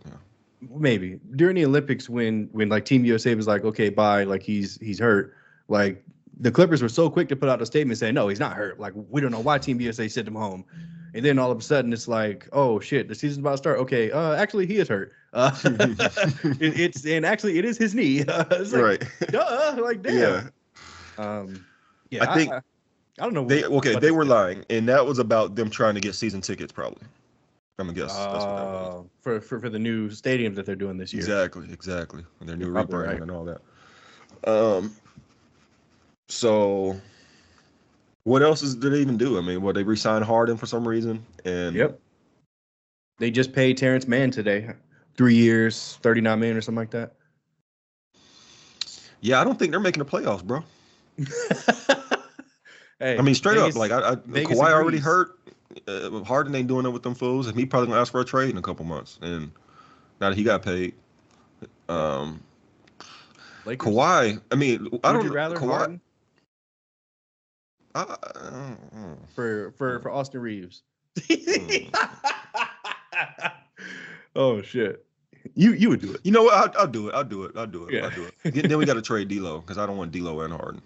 maybe during the Olympics when like Team USA was like, okay, bye, like he's hurt. Like the Clippers were so quick to put out a statement saying, no, he's not hurt. Like we don't know why Team USA sent him home. And then all of a sudden it's like, oh shit, the season's about to start. Okay, actually he is hurt. It is his knee. It's like, right. Duh, like damn. Yeah. I think I don't know. They were lying, and that was about them trying to get season tickets, probably. I'm gonna guess that's what that was. For the new stadiums that they're doing this year. Exactly. And their new rebrand and all that. So what else did they even do? I mean, they re-signed Harden for some reason, and yep. They just paid Terrence Mann today, 3 years, $39 million or something like that. Yeah, I don't think they're making the playoffs, bro. Hey, I mean, straight up, like Kawhi already hurt. Harden ain't doing it with them fools, and he probably gonna ask for a trade in a couple months. And now that he got paid, Lakers. Kawhi. I mean, I Would don't you rather Kawhi. Harden I, uh, for Austin Reeves? mm. Oh shit! You would do it. You know what? I'll do it. I'll do it. Yeah. I'll do it. Then we got to trade D'Lo because I don't want D'Lo and Harden.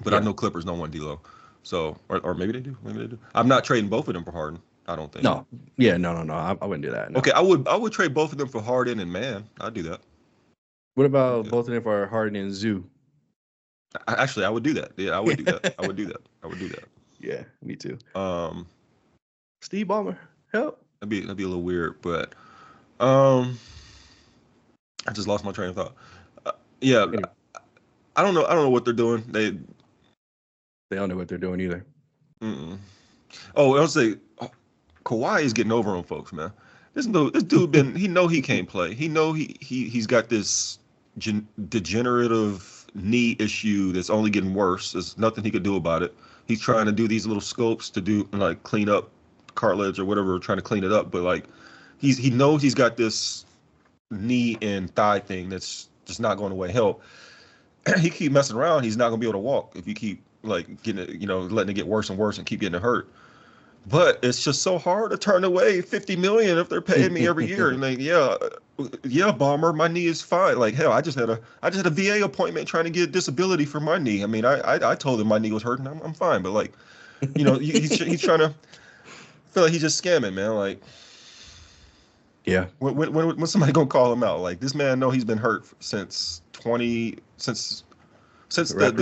But I know Clippers don't want D'Lo. So, or maybe they do. Maybe they do. I'm not trading both of them for Harden. I don't think. No. Yeah. No. I wouldn't do that. No. Okay, I would trade both of them for Harden and Man. I'd do that. What about both of them for Harden and Zoo? Actually, I would do that. Yeah, I would do that. I would do that. I would do that. Yeah, me too. Steve Ballmer, help. That'd be a little weird, but I just lost my train of thought. Yeah, anyway. I don't know what they're doing. They don't know what they're doing either. Oh, I'll say Kawhi is getting over on folks, man. This dude he can't play. He know he's got this degenerative knee issue that's only getting worse. There's nothing he could do about it. He's trying to do these little scopes to do like clean up cartilage or whatever, trying to clean it up, but like he knows he's got this knee and thigh thing that's just not going away. Hell, he keep messing around, he's not gonna be able to walk if you keep like getting it, letting it get worse and worse and keep getting it hurt. But it's just so hard to turn away $50 million if they're paying me every year. And like, yeah, Bomber, my knee is fine. Like, hell, I just had a VA appointment trying to get disability for my knee. I mean, I told him my knee was hurting. I'm fine, but like, he's trying to feel like he's just scamming, man. Like, yeah. When somebody gonna call him out? Like, this man know he's been hurt since the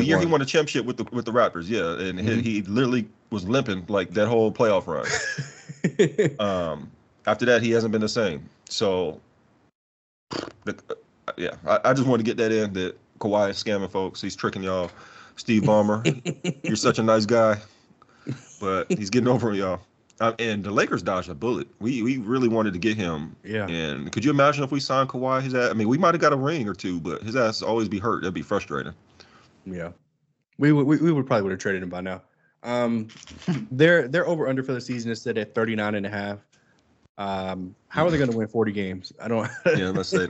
year he won a championship with the Raptors, yeah, and he literally was limping like that whole playoff run. After that, he hasn't been the same. So, yeah, I just want to get that in that Kawhi is scamming folks. He's tricking y'all. Steve Ballmer, you're such a nice guy, but he's getting over on y'all. And the Lakers dodged a bullet. We really wanted to get him. Yeah. And could you imagine if we signed Kawhi? His ass, I mean, we might have got a ring or two, but his ass always be hurt. That'd be frustrating. Yeah, we would probably would have traded him by now. Their over under for the season is set at 39.5. How are they going to win 40 games? I don't. Yeah, let's say.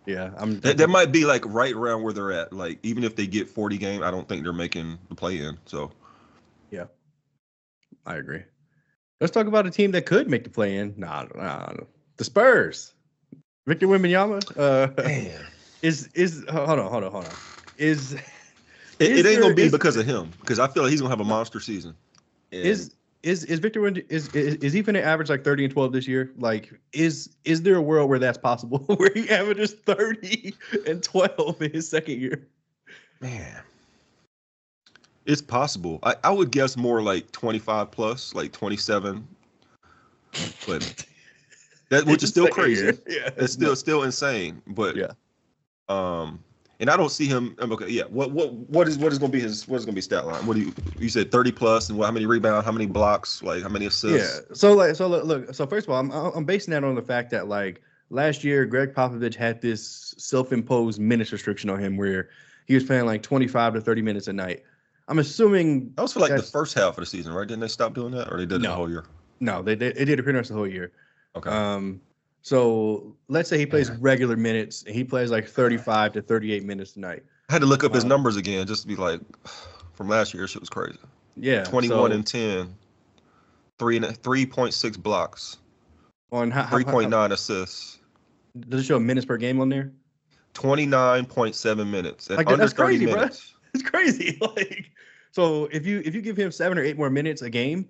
Yeah, that might be like right around where they're at. Like even if they get 40 games, I don't think they're making the play in. So. Yeah, I agree. Let's talk about a team that could make the play in. Nah, the Spurs. Victor Wembanyama. Is hold on. It ain't gonna be because of him, because I feel like he's gonna have a monster season. And is Victor is he gonna average like 30 and 12 this year? Like, is there a world where that's possible, where he averages 30 and 12 in his second year? Man, it's possible. I would guess more like 25 plus, like 27. But which is still crazy. Yeah, it's still insane. But yeah. And I don't see him. Okay, yeah. What is going to be his stat line? What do you said 30 plus, and how many rebounds, how many blocks, like how many assists? Yeah. So look. So first of all, I'm basing that on the fact that like last year, Greg Popovich had this self-imposed minutes restriction on him where he was playing like 25 to 30 minutes a night. I'm assuming that was for like the first half of the season, right? Didn't they stop doing that, or they did it the whole year? No, they did it pretty much the whole year. Okay. So let's say he plays regular minutes and he plays like 35 to 38 minutes a night. I had to look up his numbers again just to be like, from last year, shit was crazy. Yeah. 21 and 10, 3.6 blocks, on 3.9 assists. Does it show minutes per game on there? 29.7 minutes. Like, that's crazy, bro. It's crazy. Like, so if you give him 7 or 8 more minutes a game.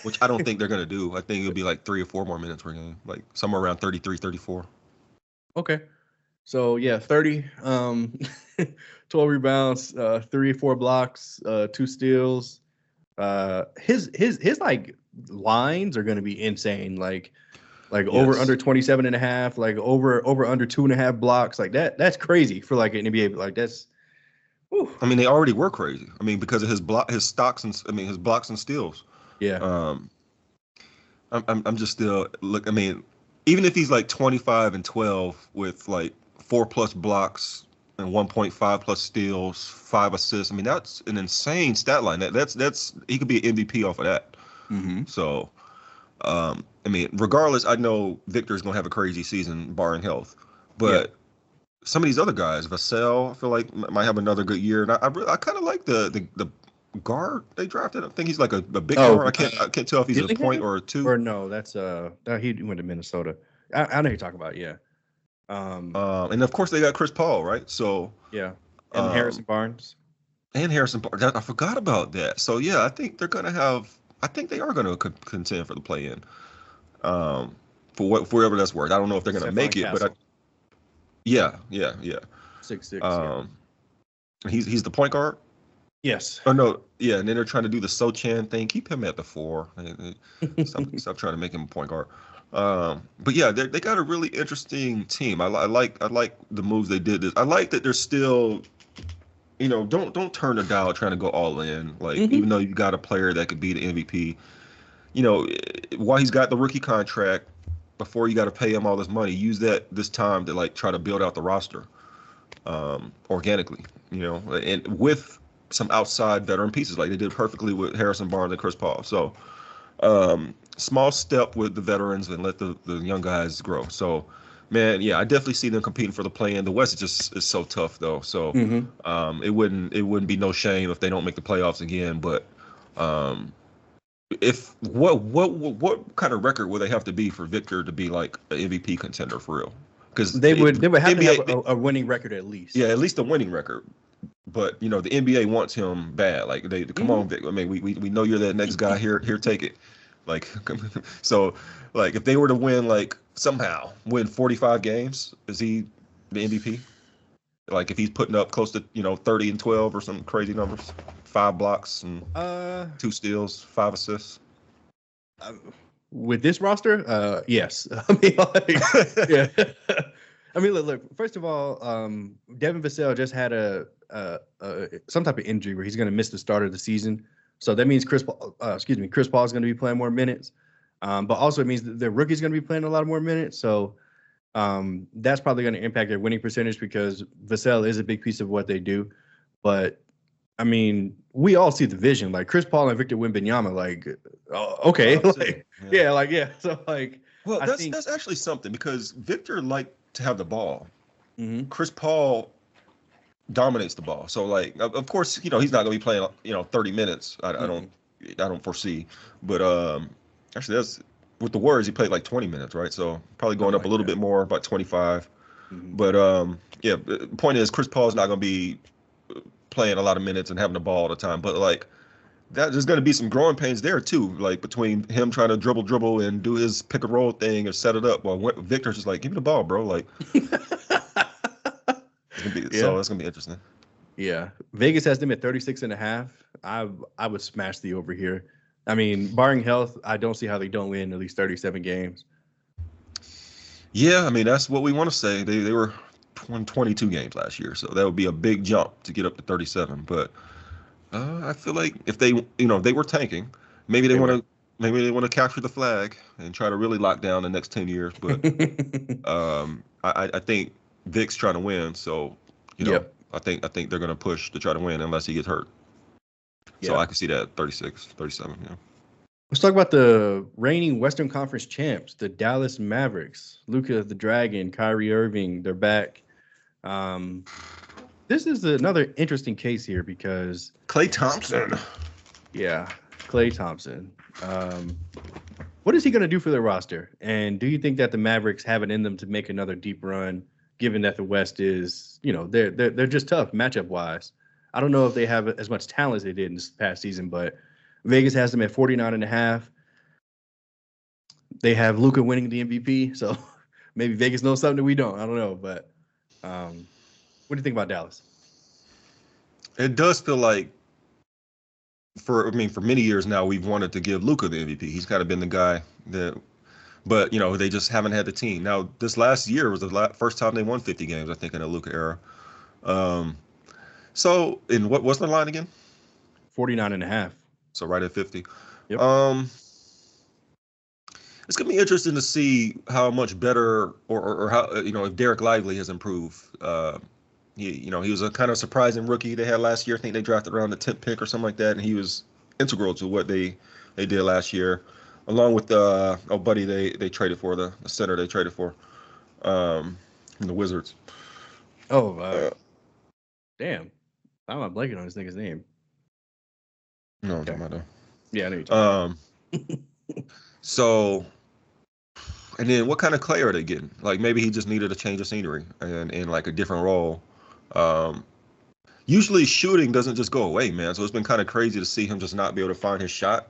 Which I don't think they're going to do. I think it'll be like 3 or 4 more minutes per game, like somewhere around 33, 34. Okay. So, yeah, 30, 12 rebounds, 3 or 4 blocks, 2 steals. His like lines are going to be insane. Like over under 27.5, like over under 2.5 blocks. Like that's crazy for like an NBA. Like that's. Whew. I mean, they already were crazy. I mean, because of his blocks and steals. Yeah. I'm just still look. I mean, even if he's like 25 and 12 with like 4 plus blocks and 1.5 plus steals, 5 assists. I mean, that's an insane stat line. That's he could be an MVP off of that. Mm-hmm. So, I mean, regardless, I know Victor's gonna have a crazy season, barring health. Yeah. But some of these other guys, Vassell, I feel like might have another good year. And I kind of like the guard they drafted. I think he's like a big Oh, guard. I can't tell if he's a point Dillingham? or a two. Or no, that's no, he went to Minnesota. I know you're talking about, yeah. And of course they got Chris Paul, right? So, Yeah. And um, Harrison Barnes. and Harrison Barnes. I forgot about that. So yeah, I think they're gonna have. I think they are gonna contend for the play-in. For whatever that's worth. I don't know if they're gonna Stephon make it, but Castle. yeah. 6'6", yeah. Um, he's the point guard. Yes. Oh no, yeah, and then they're trying to do the Sochan thing. Keep him at the four. Stop trying to make him a point guard. But yeah, they got a really interesting team. I like the moves they did. I like that they're still, don't turn the dial trying to go all in. Like even though you got a player that could be the MVP, while he's got the rookie contract, before you got to pay him all this money, use this time to like try to build out the roster, organically. And with some outside veteran pieces like they did perfectly with Harrison Barnes and Chris Paul. So small step with the veterans and let the young guys grow. So man, yeah, I definitely see them competing for the play-in. The West is so tough though. So it wouldn't be no shame if they don't make the playoffs again. But if what kind of record would they have to be for Victor to be like an MVP contender for real? Because they would have NBA, to have a winning record at least. Yeah, at least a winning record. But the NBA wants him bad. Like they come on, Vic. I mean, we know you're that next guy here. Here, take it. Like so, like if they were to win, like somehow win 45 games, is he the MVP? Like if he's putting up close to 30 and 12 or some crazy numbers, 5 blocks and 2 steals, 5 assists. With this roster, yes. I mean, like, yeah. I mean, look. First of all, Devin Vassell just had some type of injury where he's going to miss the start of the season. So that means Chris Paul is going to be playing more minutes. But also it means the rookie's going to be playing a lot more minutes. So that's probably going to impact their winning percentage because Vassell is a big piece of what they do. But I mean, we all see the vision. Like Chris Paul and Victor Wembanyama, like, okay, like, yeah. So like, well, that's actually something because Victor liked to have the ball. Chris Paul dominates the ball. So like, of course, he's not going to be playing 30 minutes. I don't foresee. But actually, that's with the Warriors. He played like 20 minutes, right? So probably going up a little bit more, about 25. But yeah. The point is, Chris Paul is not going to be playing a lot of minutes and having the ball all the time. But like, there's going to be some growing pains there too. Like between him trying to dribble and do his pick and roll thing and set it up, while Victor's just like, give me the ball, bro. Like. So that's gonna be interesting. Yeah, Vegas has them at 36.5. I would smash the over here. I mean, barring health, I don't see how they don't win at least 37 games. Yeah, I mean that's what we want to say. They were 22 games last year, so that would be a big jump to get up to 37. But I feel like if they they were tanking, maybe they want to capture the flag and try to really lock down the next 10 years. But I think Vic's trying to win, so I think they're going to push to try to win unless he gets hurt. So I can see that 36, 37. Yeah. Let's talk about the reigning Western Conference champs, the Dallas Mavericks. Luka the Dragon, Kyrie Irving, they're back. This is another interesting case here because Klay Thompson. Yeah, Klay Thompson. What is he going to do for their roster? And do you think that the Mavericks have it in them to make another deep run? Given that the West is, they're just tough matchup wise. I don't know if they have as much talent as they did in this past season, but Vegas has them at 49.5. They have Luka winning the MVP, so maybe Vegas knows something that we don't. I don't know, but what do you think about Dallas? It does feel like for many years now we've wanted to give Luka the MVP. He's kind of been the guy that. But, they just haven't had the team. Now, this last year was the first time they won 50 games, I think, in the Luka era. So, what's the line again? 49.5. So, right at 50. Yep. It's going to be interesting to see how much better or how, if Derek Lively has improved. He was a kind of surprising rookie they had last year. I think they drafted around the 10th pick or something like that. And he was integral to what they they did last year, along with buddy they traded for the center they traded for, from the Wizards. Oh, Uh, damn. I'm not blanking on this nigga's name. no, I'm Okay. talking about Yeah, I know you're that. talking about. So and then what kind of Clay are they getting? Like maybe he just needed a change of scenery and in like a different role. Um, Usually shooting doesn't just go away, man. So it's been kind of crazy to see him just not be able to find his shot.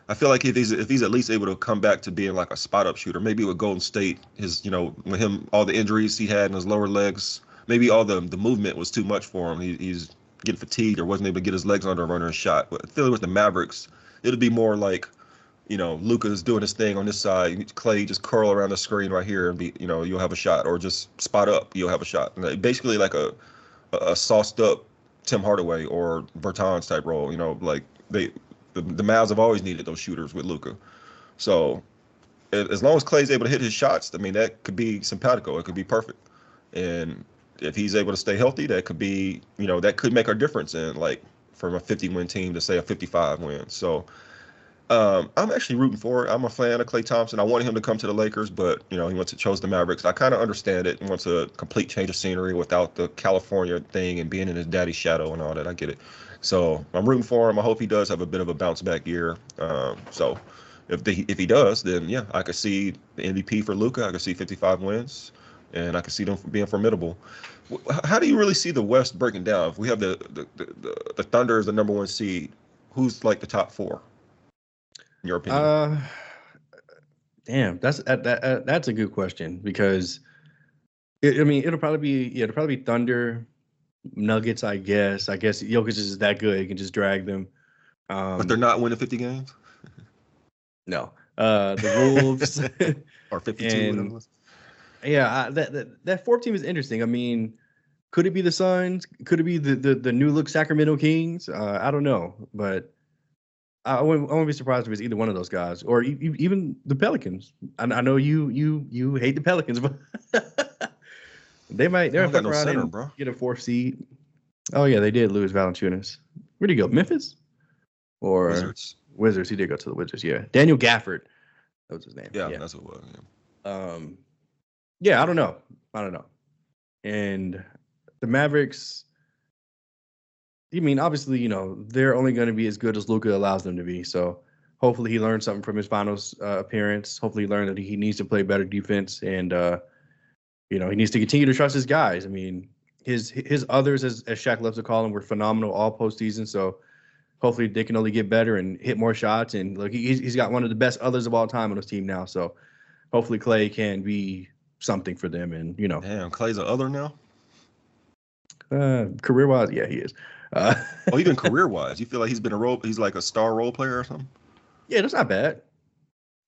I feel like if he's at least able to come back to being like a spot up shooter, maybe with Golden State, his with him all the injuries he had in his lower legs, maybe all the movement was too much for him. He's getting fatigued or wasn't able to get his legs under a runner and shot. But I feel with the Mavericks, it'll be more like Luka's doing his thing on this side, Clay just curl around the screen right here and you'll have a shot, or just spot up, you'll have a shot. Basically like a sauced up Tim Hardaway or Bertans type role. Like the Mavs have always needed those shooters with Luka. So as long as Clay's able to hit his shots, I mean that could be simpatico. It could be perfect. And if he's able to stay healthy, that could be that could make a difference in like from a 50-win team to say a 55 win. So I'm actually rooting for it. I'm a fan of Klay Thompson. I wanted him to come to the Lakers, but he chose the Mavericks. I kind of understand it and wants a complete change of scenery without the California thing and being in his daddy's shadow and all that. I get it. So I'm rooting for him. I hope he does have a bit of a bounce back year. So if he does, then yeah, I could see the MVP for Luka. I could see 55 wins, and I could see them being formidable. How do you really see the West breaking down? If we have the Thunder as the number one seed, who's like the top four? In your opinion? Damn, that's a good question because I mean it'll probably be Thunder, Nuggets. I guess Jokic is that good; he can just drag them. But they're not winning 50 games No, the Wolves or 52, whatever it and was. yeah, that fourth team is interesting. I mean, could it be the Suns? Could it be the new look Sacramento Kings? I don't know, but I wouldn't be surprised if it's either one of those guys or even the Pelicans. I know you hate the Pelicans, but they might They don't got fuck no around center, and bro. get a fourth seed. Oh yeah, they did lose Valanciunas. Where'd he go? Memphis or Wizards. Wizards? He did go to the Wizards. Yeah, Daniel Gafford. That was his name. Yeah, Yeah. that's what it was. Yeah. Yeah, I don't know. And the Mavericks. I mean, obviously, they're only going to be as good as Luka allows them to be. So hopefully he learned something from his finals appearance. Hopefully he learned that he needs to play better defense and, he needs to continue to trust his guys. I mean, his others, as Shaq loves to call them, were phenomenal all postseason. So hopefully they can only get better and hit more shots. And look, he's got one of the best others of all time on his team now. So hopefully Clay can be something for them. And, Damn, Clay's an other now. career-wise, yeah, he is. Even career-wise, you feel like he's like a star role player or something? Yeah, that's not bad.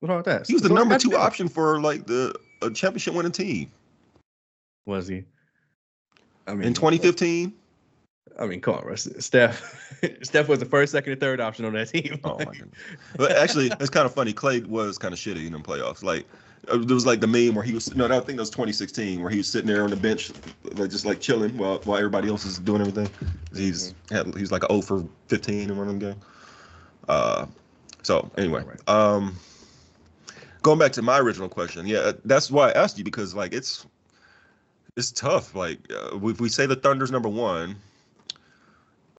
What's wrong with that? He was the So number two option for like a championship winning team. Was he? I mean, in 2015. I mean, come on, Russ. Steph was the first, second, and third option on that team. Oh my goodness. But actually, it's kind of funny. Clay was kind of shitty in the playoffs. Like there was like the meme where he was I think that was 2016 where he was sitting there on the bench, like chilling while everybody else is doing everything. He's like a 0 for 15 in one of them games. So anyway, going back to my original question, yeah, that's why I asked you, because like it's tough. Like if we say the Thunder's number one.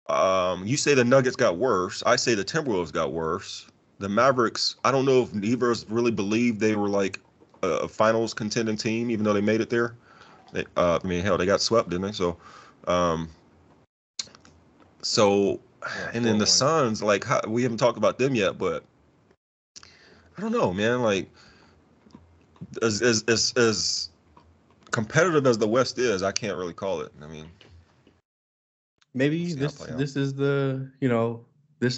You say the Nuggets got worse. I say the Timberwolves got worse. The Mavericks, I don't know if neither of us really believed they were like a finals contending team, even though they made it there. I mean, hell, they got swept, didn't they? So, and then the Suns, like we haven't talked about them yet, but I don't know, man. Like as competitive as the West is, I can't really call it. I mean. Maybe this is the this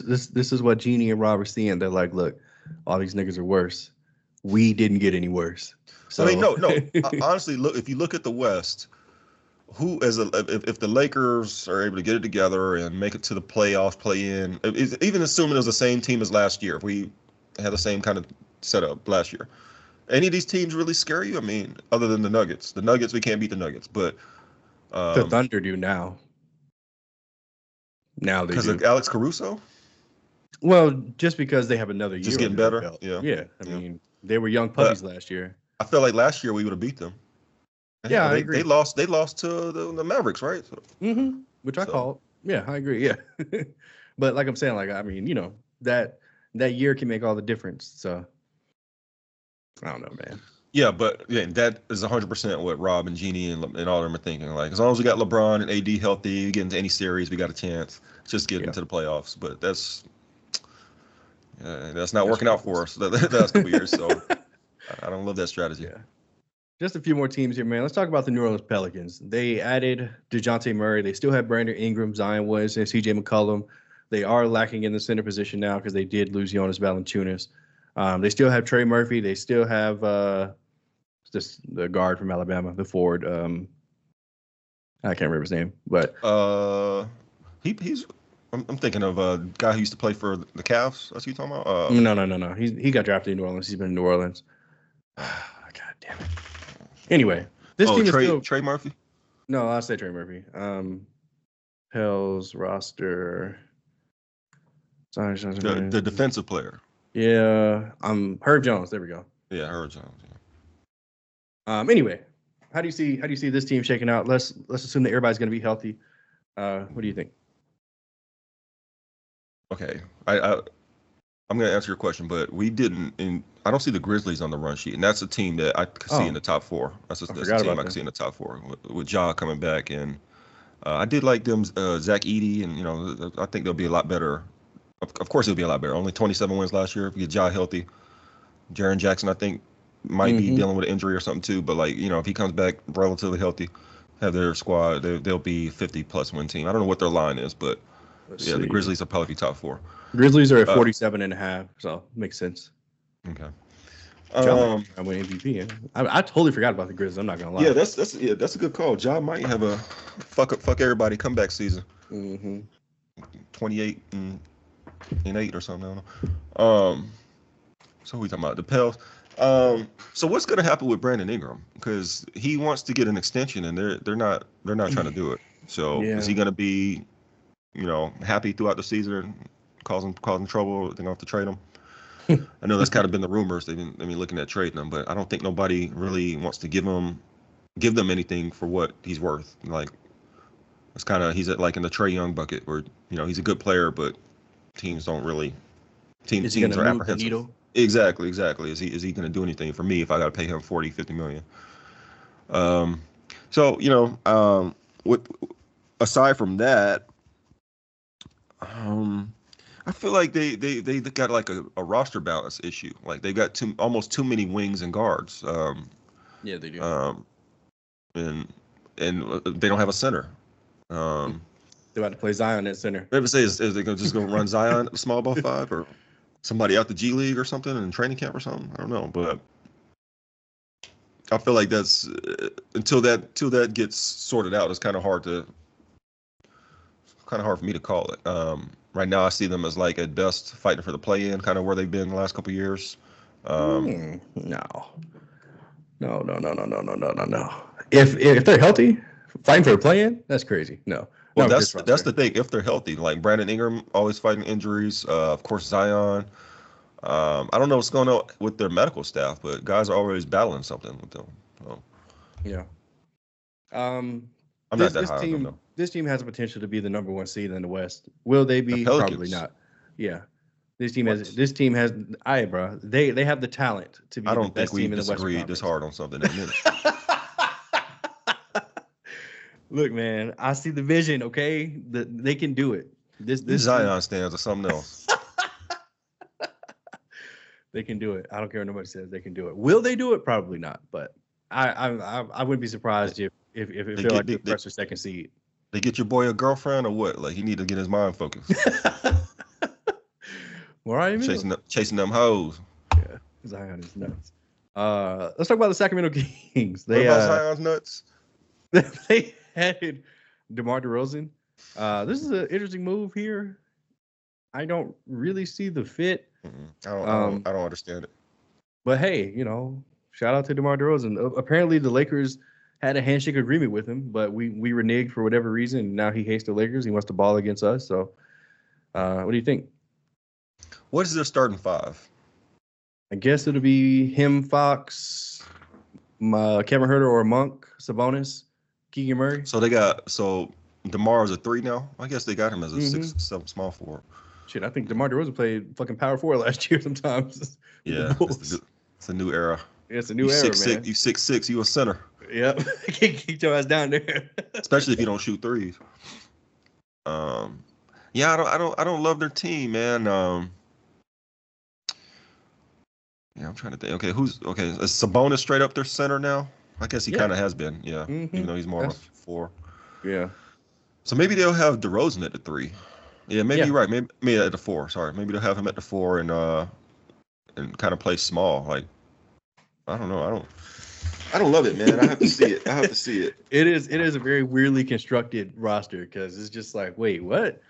is what Jeannie and Rob are seeing. They're like, look, all these niggas are worse. We didn't get any worse. So I mean, no. Honestly, look, if you look at the West, if the Lakers are able to get it together and make it to the playoffs, play in, even assuming it was the same team as last year, if we had the same kind of setup last year, any of these teams really scare you? I mean, other than the Nuggets. The Nuggets, we can't beat the Nuggets, but the Thunder do now. Now they because do. of Alex Caruso. Well, just because they have another Just year getting under their better. belt. Yeah. Yeah, I Yeah. mean, they were young But puppies last year. I feel like last year we would have beat them. Yeah, I They agree. lost. They lost to the Mavericks, right? Which I So called. Yeah, I agree. Yeah, but like I'm saying, like I mean, that that year can make all the difference. So I don't know, man. yeah, but yeah, that is 100% what Rob and Jeannie and all of them are thinking. Like, as long as we got LeBron and AD healthy, we get into any series, we got a chance. Just get Yeah, into the playoffs. But that's not that's working out for ridiculous. us the last couple years. So I don't love that strategy. Yeah. Just a few more teams here, man. Let's talk about the New Orleans Pelicans. They added DeJounte Murray. They still have Brandon Ingram, Zion Williams, and CJ McCollum. They are lacking in the center position now because they did lose Jonas Valanciunas. They still have Trey Murphy. They still have just the guard from Alabama, the forward. I can't remember his name, but Uh, he's. I'm thinking of a guy who used to play for the Cavs. That's who you talking about? no. He got drafted in New Orleans. He's been in New Orleans. God damn it. Anyway, this team is still Trey Murphy. no. I say Trey Murphy. Pels roster. Sorry, The defensive player. yeah. Herb Jones. There we go. Yeah, Herb Jones. Anyway, how do you see this team shaking out? Let's assume that everybody's going to be healthy. What do you think? Okay, I'm going to answer your question, but we didn't. I don't see the Grizzlies on the run sheet, and that's a team that I could see in the top four. That's a team I could see in the top four with Ja coming back, and I did like them, Zach Edey, and I think they'll be a lot better. Of course, it'll be a lot better. Only 27 wins last year. If we get Ja healthy, Jaren Jackson, I think, might be dealing with an injury or something too. But if he comes back relatively healthy, have their squad, they'll be 50+ win team. I don't know what their line is, but Let's yeah, see. the Grizzlies will probably be top four. Grizzlies are at 47.5, so makes sense. Okay. Ja might win MVP. I totally forgot about the Grizzlies. I'm not gonna lie. Yeah, that's a good call. Ja might have a fuck everybody comeback season. 28 and 8 or something. I don't know. So we talking about the Pels. So what's gonna happen with Brandon Ingram? Because he wants to get an extension, and they're not trying to do it. So is he gonna be, happy throughout the season, causing trouble? They're gonna have to trade him. I know that's kind of been the rumors. They've been looking at trading him, but I don't think nobody really wants to give them anything for what he's worth. Like it's kind of he's like in the Trae Young bucket where he's a good player, but teams don't really teams are apprehensive. The needle? Exactly. Is he going to do anything for me if I got to pay him 40-50 million? So what aside from that, I feel like they got like a roster balance issue. Like they got almost too many wings and guards. Yeah, they do. And they don't have a center. They about to play Zion at center. Maybe say is they just gonna run Zion small ball 5 or somebody out the G League or something in training camp or something? I don't know, but I feel like that's until that gets sorted out, it's kind of hard for me to call it. Right now, I see them as like at best fighting for the play-in, kind of where they've been the last couple of years. No. If they're healthy, fighting for the play-in, that's crazy. No. Well, that's the thing. If they're healthy, like Brandon Ingram, always fighting injuries. Of course, Zion. I don't know what's going on with their medical staff, but guys are always battling something with them. So. Yeah. I'm not that high on them, though. This team has the potential to be the number 1 seed in the West. Will they be? Probably not. Yeah. This team has. Bro. They have the talent to be the best team in the West. I don't think we disagree this hard on something in a minute. Look, man, I see the vision. Okay, they can do it. This Zion stands or something else. They can do it. I don't care what nobody says. They can do it. Will they do it? Probably not. But I wouldn't be surprised if it feel like the first or second seed. They get your boy a girlfriend or what? Like he need to get his mind focused. Chasing them hoes. Yeah, Zion is nuts. Let's talk about the Sacramento Kings. What about Zion's nuts? They added DeMar DeRozan. This is an interesting move here. I don't really see the fit. I don't understand it. But hey, shout out to DeMar DeRozan. Apparently, the Lakers had a handshake agreement with him, but we reneged for whatever reason. And now he hates the Lakers. He wants to ball against us. So, what do you think? What is their starting five? I guess it'll be him, Fox, Kevin Herter, or Monk, Sabonis, Keegan Murray. So DeMar's a 3 now. I guess they got him as a 6, Mm-hmm. 7 small forward. Shit, I think DeMar DeRozan played fucking power forward last year sometimes with the Yeah, Bulls. it's a new era. Yeah, it's a new era, man. You 6'6", you a center. Yep. Keep your ass down there. Especially if you don't shoot threes. Yeah, I don't love their team, man. Yeah, I'm trying to think. Okay, is Sabonis straight up their center now? I guess he kind of has been, yeah. Mm-hmm. Even though he's more of a 4. Yeah. So maybe they'll have DeRozan at the 3. Yeah, maybe you're right. Maybe at the 4. Sorry, maybe they'll have him at the 4 and kind of play small. Like, I don't know. I don't love it, man. I have to see it. It is a very weirdly constructed roster because it's just like, wait, what?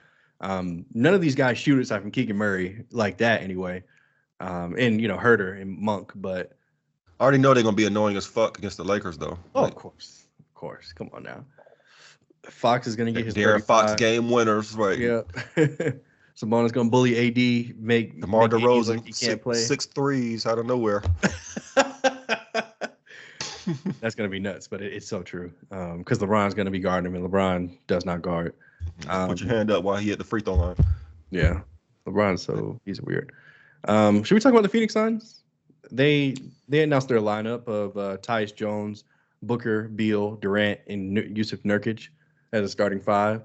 None of these guys shoot aside from Keegan Murray like that anyway. And Herter and Monk, but I already know they're gonna be annoying as fuck against the Lakers, though. Oh, of course. Come on now. Fox is gonna get his De'Aaron Fox game winners, right? Yeah. Sabonis gonna bully AD, make DeMar DeRozan, like he can't play 6 threes out of nowhere. That's gonna be nuts, but it's so true. Because LeBron's gonna be guarding him, and LeBron does not guard. Put your hand up while he at the free throw line. Yeah, he's weird. Should we talk about the Phoenix Suns? They announced their lineup of Tyus Jones, Booker, Beal, Durant, and Yusuf Nurkic as a starting 5.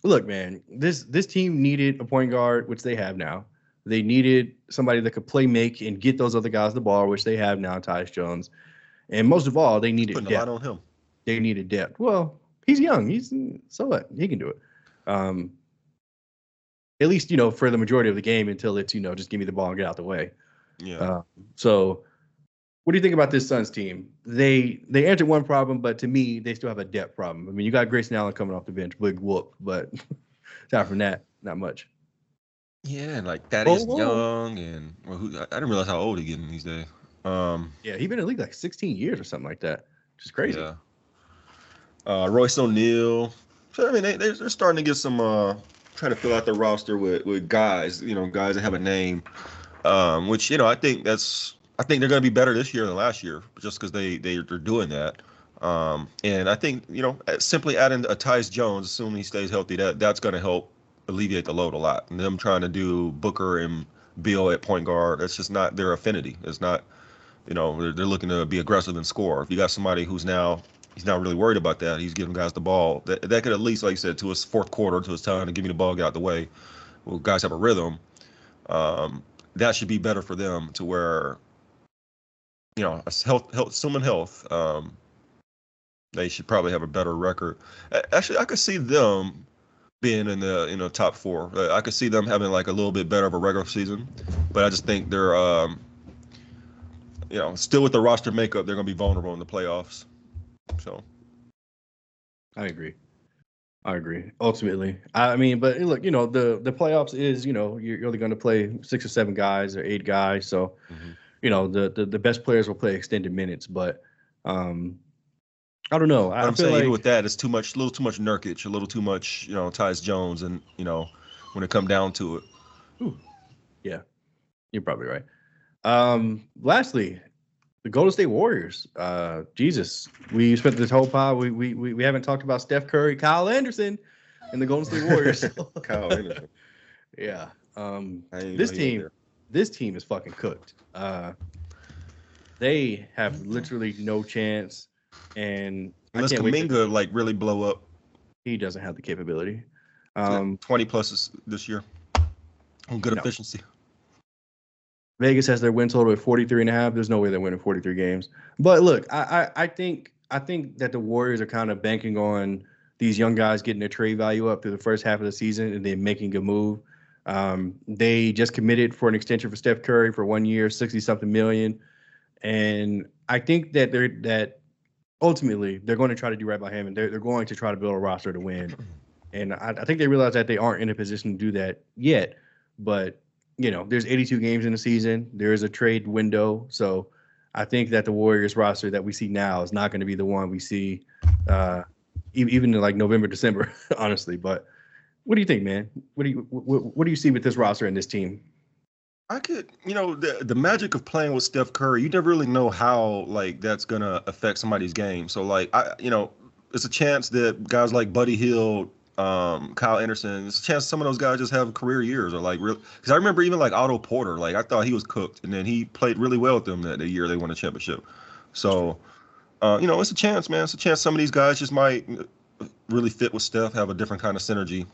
Look, man, this team needed a point guard, which they have now. They needed somebody that could play make and get those other guys the ball, which they have now, Tyus Jones. And most of all, they needed depth. Putting a lot on him. They needed depth. Well, he's young. So what? He can do it. At least, for the majority of the game until it's, just give me the ball and get out the way. Yeah. So what do you think about this Suns team? They answered one problem, but to me, they still have a depth problem. I mean, you got Grayson Allen coming off the bench, big whoop, but aside from that, not much. Yeah, and like Thaddeus Young, and I didn't realize how old he's getting these days. Yeah, he's been in the league like 16 years or something like that, which is crazy. Yeah. Royce O'Neal. So I mean, they're starting to get some trying to fill out the roster with guys, guys that have a name, which I think they're going to be better this year than last year, just because they're doing that. And I think simply adding a Tyus Jones, assuming he stays healthy, that's going to help alleviate the load a lot. And them trying to do Booker and Beal at point guard, that's just not their affinity. It's not, they're looking to be aggressive and score. If you got somebody he's not really worried about that, he's giving guys the ball, that could at least, like you said, to his fourth quarter, to his time to give me the ball, get out the way. Well, guys have a rhythm. That should be better for them to where, assuming health, they should probably have a better record. Actually, I could see them being in the top 4. I could see them having like a little bit better of a regular season, but I just think they're still with the roster makeup, they're going to be vulnerable in the playoffs. So I agree. Ultimately, I mean, but look, the playoffs is, you're only going to play 6 or 7 guys or 8 guys, so the best players will play extended minutes, but I don't know. I'm saying even with that, it's a little too much Nurkic, a little too much, Tyus Jones, and when it come down to it. Ooh. Yeah, you're probably right. Lastly, the Golden State Warriors. Jesus, we spent this whole pod. We haven't talked about Steph Curry, Kyle Anderson, and the Golden State Warriors. Kyle Anderson. Yeah. This team is fucking cooked. They have literally no chance. And unless Kuminga like really blow up, he doesn't have the capability. 20 pluses this year on good efficiency. Vegas has their win total at 43.5. There's no way they're winning 43 games. But look, I think that the Warriors are kind of banking on these young guys getting their trade value up through the first half of the season and then making a move. They just committed for an extension for Steph Curry for 1 year, 60-something million. And I think that ultimately they're going to try to do right by him, and they're going to try to build a roster to win. And I think they realize that they aren't in a position to do that yet. But, there's 82 games in the season. There is a trade window. So I think that the Warriors roster that we see now is not going to be the one we see even in like November, December, honestly. But What do you think, man? What do you see with this roster and this team? I could, the magic of playing with Steph Curry, you never really know how like that's gonna affect somebody's game. So like it's a chance that guys like Buddy Hield, Kyle Anderson, it's a chance some of those guys just have career years or like real. Because I remember even like Otto Porter, like I thought he was cooked, and then he played really well with them that the year they won a championship. So it's a chance, man. It's a chance some of these guys just might really fit with Steph, have a different kind of synergy.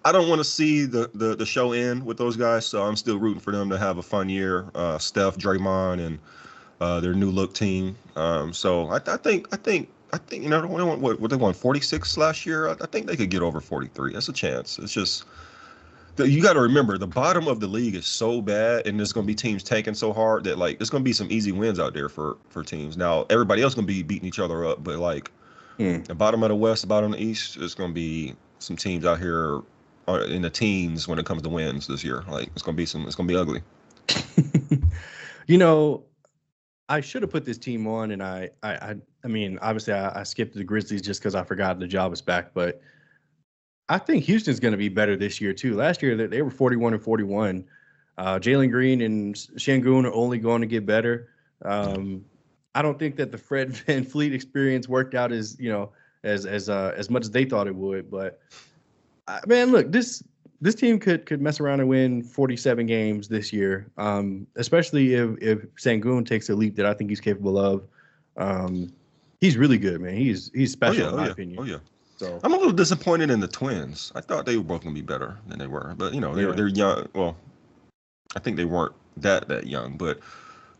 I don't want to see the show end with those guys, so I'm still rooting for them to have a fun year. Steph, Draymond, and their new look team. So I think they won what they won 46 last year. I think they could get over 43. That's a chance. It's just you got to remember the bottom of the league is so bad, and there's going to be teams tanking so hard that like there's going to be some easy wins out there for teams. Now everybody else going to be beating each other up, but like the bottom of the West, the bottom of the East, there's going to be some teams out here in the teens when it comes to wins this year. Like it's going to be ugly. You know, I should have put this team on, and I mean, obviously, I skipped the Grizzlies just because I forgot the job was back. But I think Houston's going to be better this year too. Last year they were 41-41. Jalen Green and Şengün are only going to get better. I don't think that the Fred VanVleet experience worked out as as much as they thought it would. But man, look, this team could mess around and win 47 games this year, especially if Şengün takes a leap that I think he's capable of. He's really good, man. He's special in my opinion. Oh yeah. So I'm a little disappointed in the Twins. I thought they were both gonna be better than they were, but they're young. Well, I think they weren't that young, but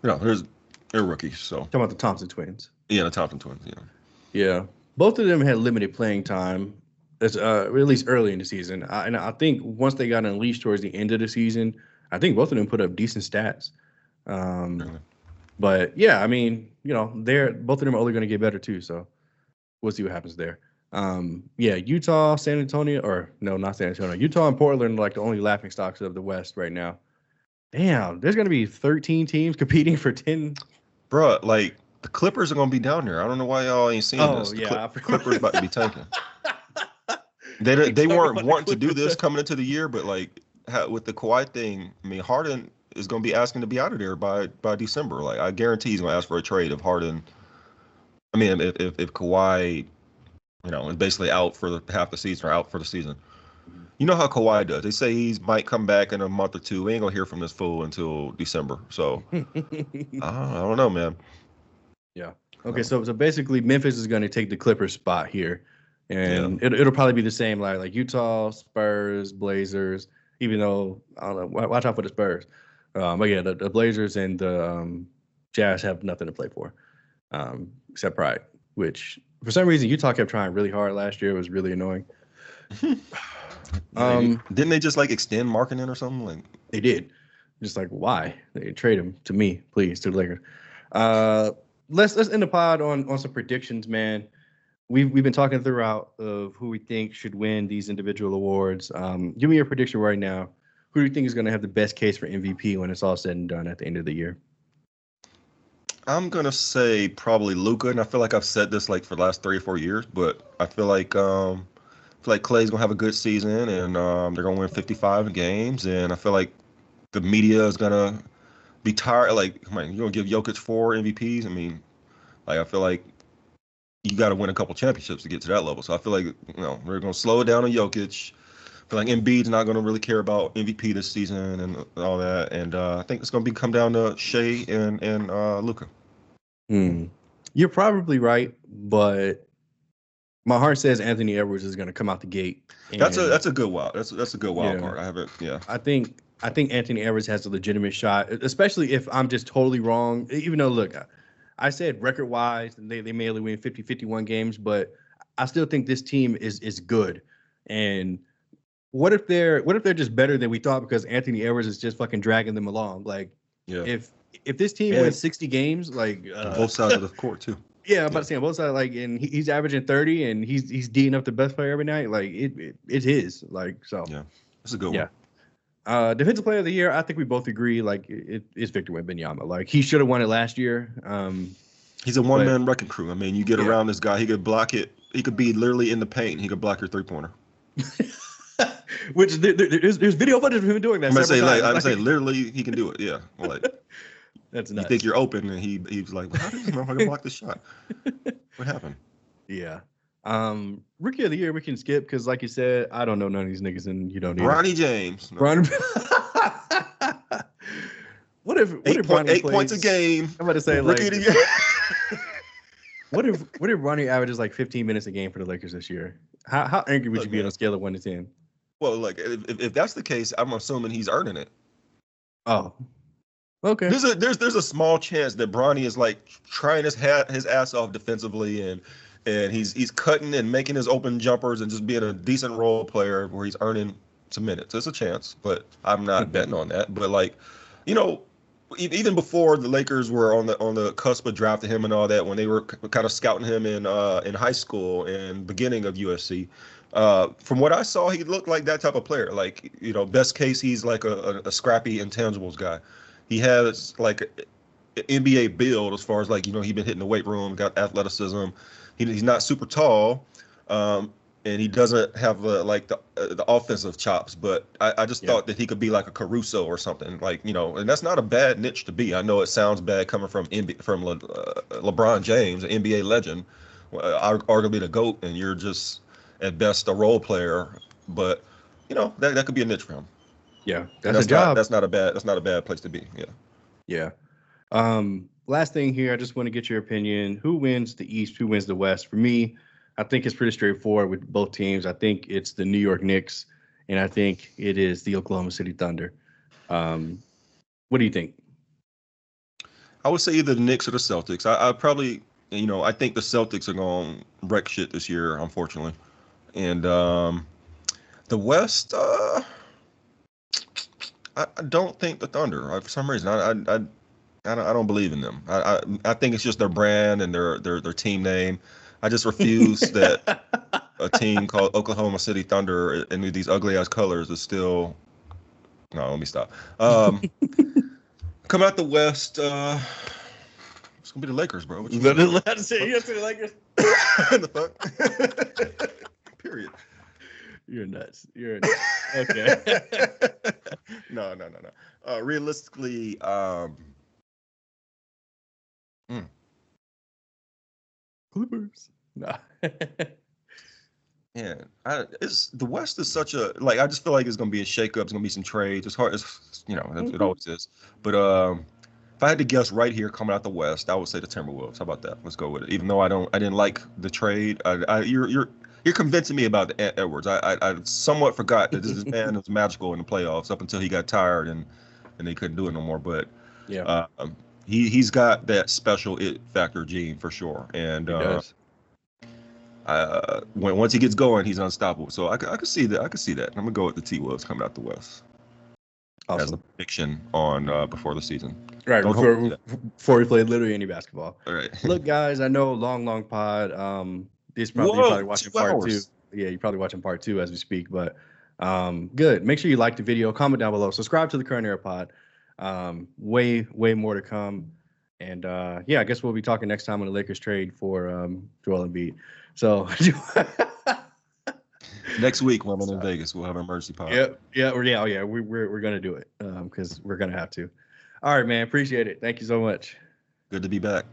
they're rookies. So talking about the Thompson twins. Yeah, the Thompson twins. Yeah, both of them had limited playing time. That's at least early in the season, and I think once they got unleashed towards the end of the season, I think both of them put up decent stats. Really? But yeah, I mean, they're both of them are only going to get better too. So we'll see what happens there. Yeah, Utah, San Antonio, or no, not San Antonio. Utah and Portland are like the only laughing stocks of the West right now. Damn, there's going to be 13 teams competing for 10. Bruh, like the Clippers are going to be down there. I don't know why y'all ain't seeing this. The Clippers about to be tanking. They weren't wanting to do this coming into the year, but like with the Kawhi thing, I mean, Harden is going to be asking to be out of there by December. Like I guarantee he's going to ask for a trade if Harden. I mean, if Kawhi, is basically out for half the season or out for the season. You know how Kawhi does. They say he might come back in a month or two. We ain't gonna hear from this fool until December. So I don't know, man. Yeah. Okay. So basically, Memphis is going to take the Clippers spot here, and it'll probably be the same like Utah, Spurs, Blazers. Even though I don't know, watch out for the Spurs. But yeah, the Blazers and the Jazz have nothing to play for, except pride. Which for some reason Utah kept trying really hard last year. It was really annoying. Didn't they just like extend Markkanen or something? Like they did. Just like why? They trade him to me, please, to the Lakers. Let's end the pod on some predictions, man. We've been talking throughout of who we think should win these individual awards. Give me your prediction right now. Who do you think is going to have the best case for MVP when it's all said and done at the end of the year? I'm gonna say probably Luka, and I feel like I've said this like for the last 3 or 4 years, but I feel like Klay's gonna have a good season, and they're gonna win 55 games, and I feel like the media is gonna be tired. Like, come on, you're gonna give Jokic 4 MVPs. I mean, like I feel like you got to win a couple championships to get to that level. So I feel like we're gonna slow it down on Jokic. I feel like Embiid's not gonna really care about MVP this season and all that, and I think it's gonna come down to Shea and Luka. You're probably right, but my heart says Anthony Edwards is going to come out the gate. That's a good wild. That's a good wild card. I haven't. Yeah. I think Anthony Edwards has a legitimate shot, especially if I'm just totally wrong. Even though, look, I said record wise, they may only win 50, 51 games, but I still think this team is good. And what if they're just better than we thought because Anthony Edwards is just fucking dragging them along? Like, if this team wins 60 games, like both sides of the court too. Yeah, I'm about to say on both sides, like, and he's averaging 30, and he's D'ing up the best player every night. Like it's his, like so. Yeah, that's a good one. Yeah, defensive player of the year. I think we both agree. Like it's Victor Wembanyama. Like he should have won it last year. He's a one-man wrecking crew. I mean, you get around this guy, he could block it. He could be literally in the paint. He could block your 3-pointer. Which there's video footage of him doing that. I'm gonna say several like times. I'm saying literally he can do it. Yeah, like That's you nuts. think you're open, and he's like, how did this motherfucker block the shot? What happened? Yeah. Rookie of the year we can skip because, like you said, I don't know none of these niggas, and you don't either. Bronny James. No. Bron- what if Bronny 8 points a game? I'm about to say Rookie like. of the year. What if Bronny averages like 15 minutes a game for the Lakers this year? How angry would you be on a scale of 1 to 10? Well, like if that's the case, I'm assuming he's earning it. Oh, okay. There's a small chance that Bronny is like trying his ass off defensively, and he's cutting and making his open jumpers and just being a decent role player where he's earning some minutes. There's a chance, but I'm not betting on that. But like, you know, even before the Lakers were on the cusp of drafting him and all that, when they were kind of scouting him in high school and beginning of USC, from what I saw, he looked like that type of player. Like, you know, best case, he's like a scrappy intangibles guy. He has like an NBA build as far as like, you know, he's been hitting the weight room, got athleticism. He's not super tall, and he doesn't have the offensive chops. But I just thought that he could be like a Caruso or something, like, you know. And that's not a bad niche to be. I know it sounds bad coming from LeBron James, an NBA legend, arguably the GOAT, and you're just at best a role player. But you know that could be a niche for him. Yeah, that's a job. That's not a bad place to be. Yeah. Last thing here, I just want to get your opinion. Who wins the East? Who wins the West? For me, I think it's pretty straightforward with both teams. I think it's the New York Knicks, and I think it is the Oklahoma City Thunder. What do you think? I would say either the Knicks or the Celtics. I probably, you know, I think the Celtics are going to wreck shit this year, unfortunately. And the West, I don't think the Thunder. For some reason, I don't believe in them. I think it's just their brand and their team name. I just refuse that a team called Oklahoma City Thunder in these ugly ass colors is still. No, let me stop. Come out the West. It's gonna be the Lakers, bro. What you say the Lakers. The fuck? Period. You're nuts. Okay. No. Realistically, Clippers. No. Yeah, it's the West is such a like. I just feel like it's gonna be a shakeup. It's gonna be some trades. It's hard. It's, you know, it always is. But if I had to guess right here, coming out the West, I would say the Timberwolves. How about that? Let's go with it. Even though I didn't like the trade. You're convincing me about the Edwards. I somewhat forgot that this man was magical in the playoffs up until he got tired and they couldn't do it no more. But yeah, he's got that special it factor gene for sure. And he does. Once he gets going, he's unstoppable. So I could see that. I'm gonna go with the T-Wolves coming out the West. Awesome. As a prediction on before the season. Right, before we play literally any basketball. All right. Look, guys, I know long pod. You're probably watching part 2. Yeah, you're probably watching part 2 as we speak. But good. Make sure you like the video, comment down below, subscribe to the Current Era Pod. Way more to come. And I guess we'll be talking next time on the Lakers trade for Joel Embiid. So next week when I'm in Vegas, we'll have an emergency pod. We're gonna do it because we're gonna have to. All right, man. Appreciate it. Thank you so much. Good to be back.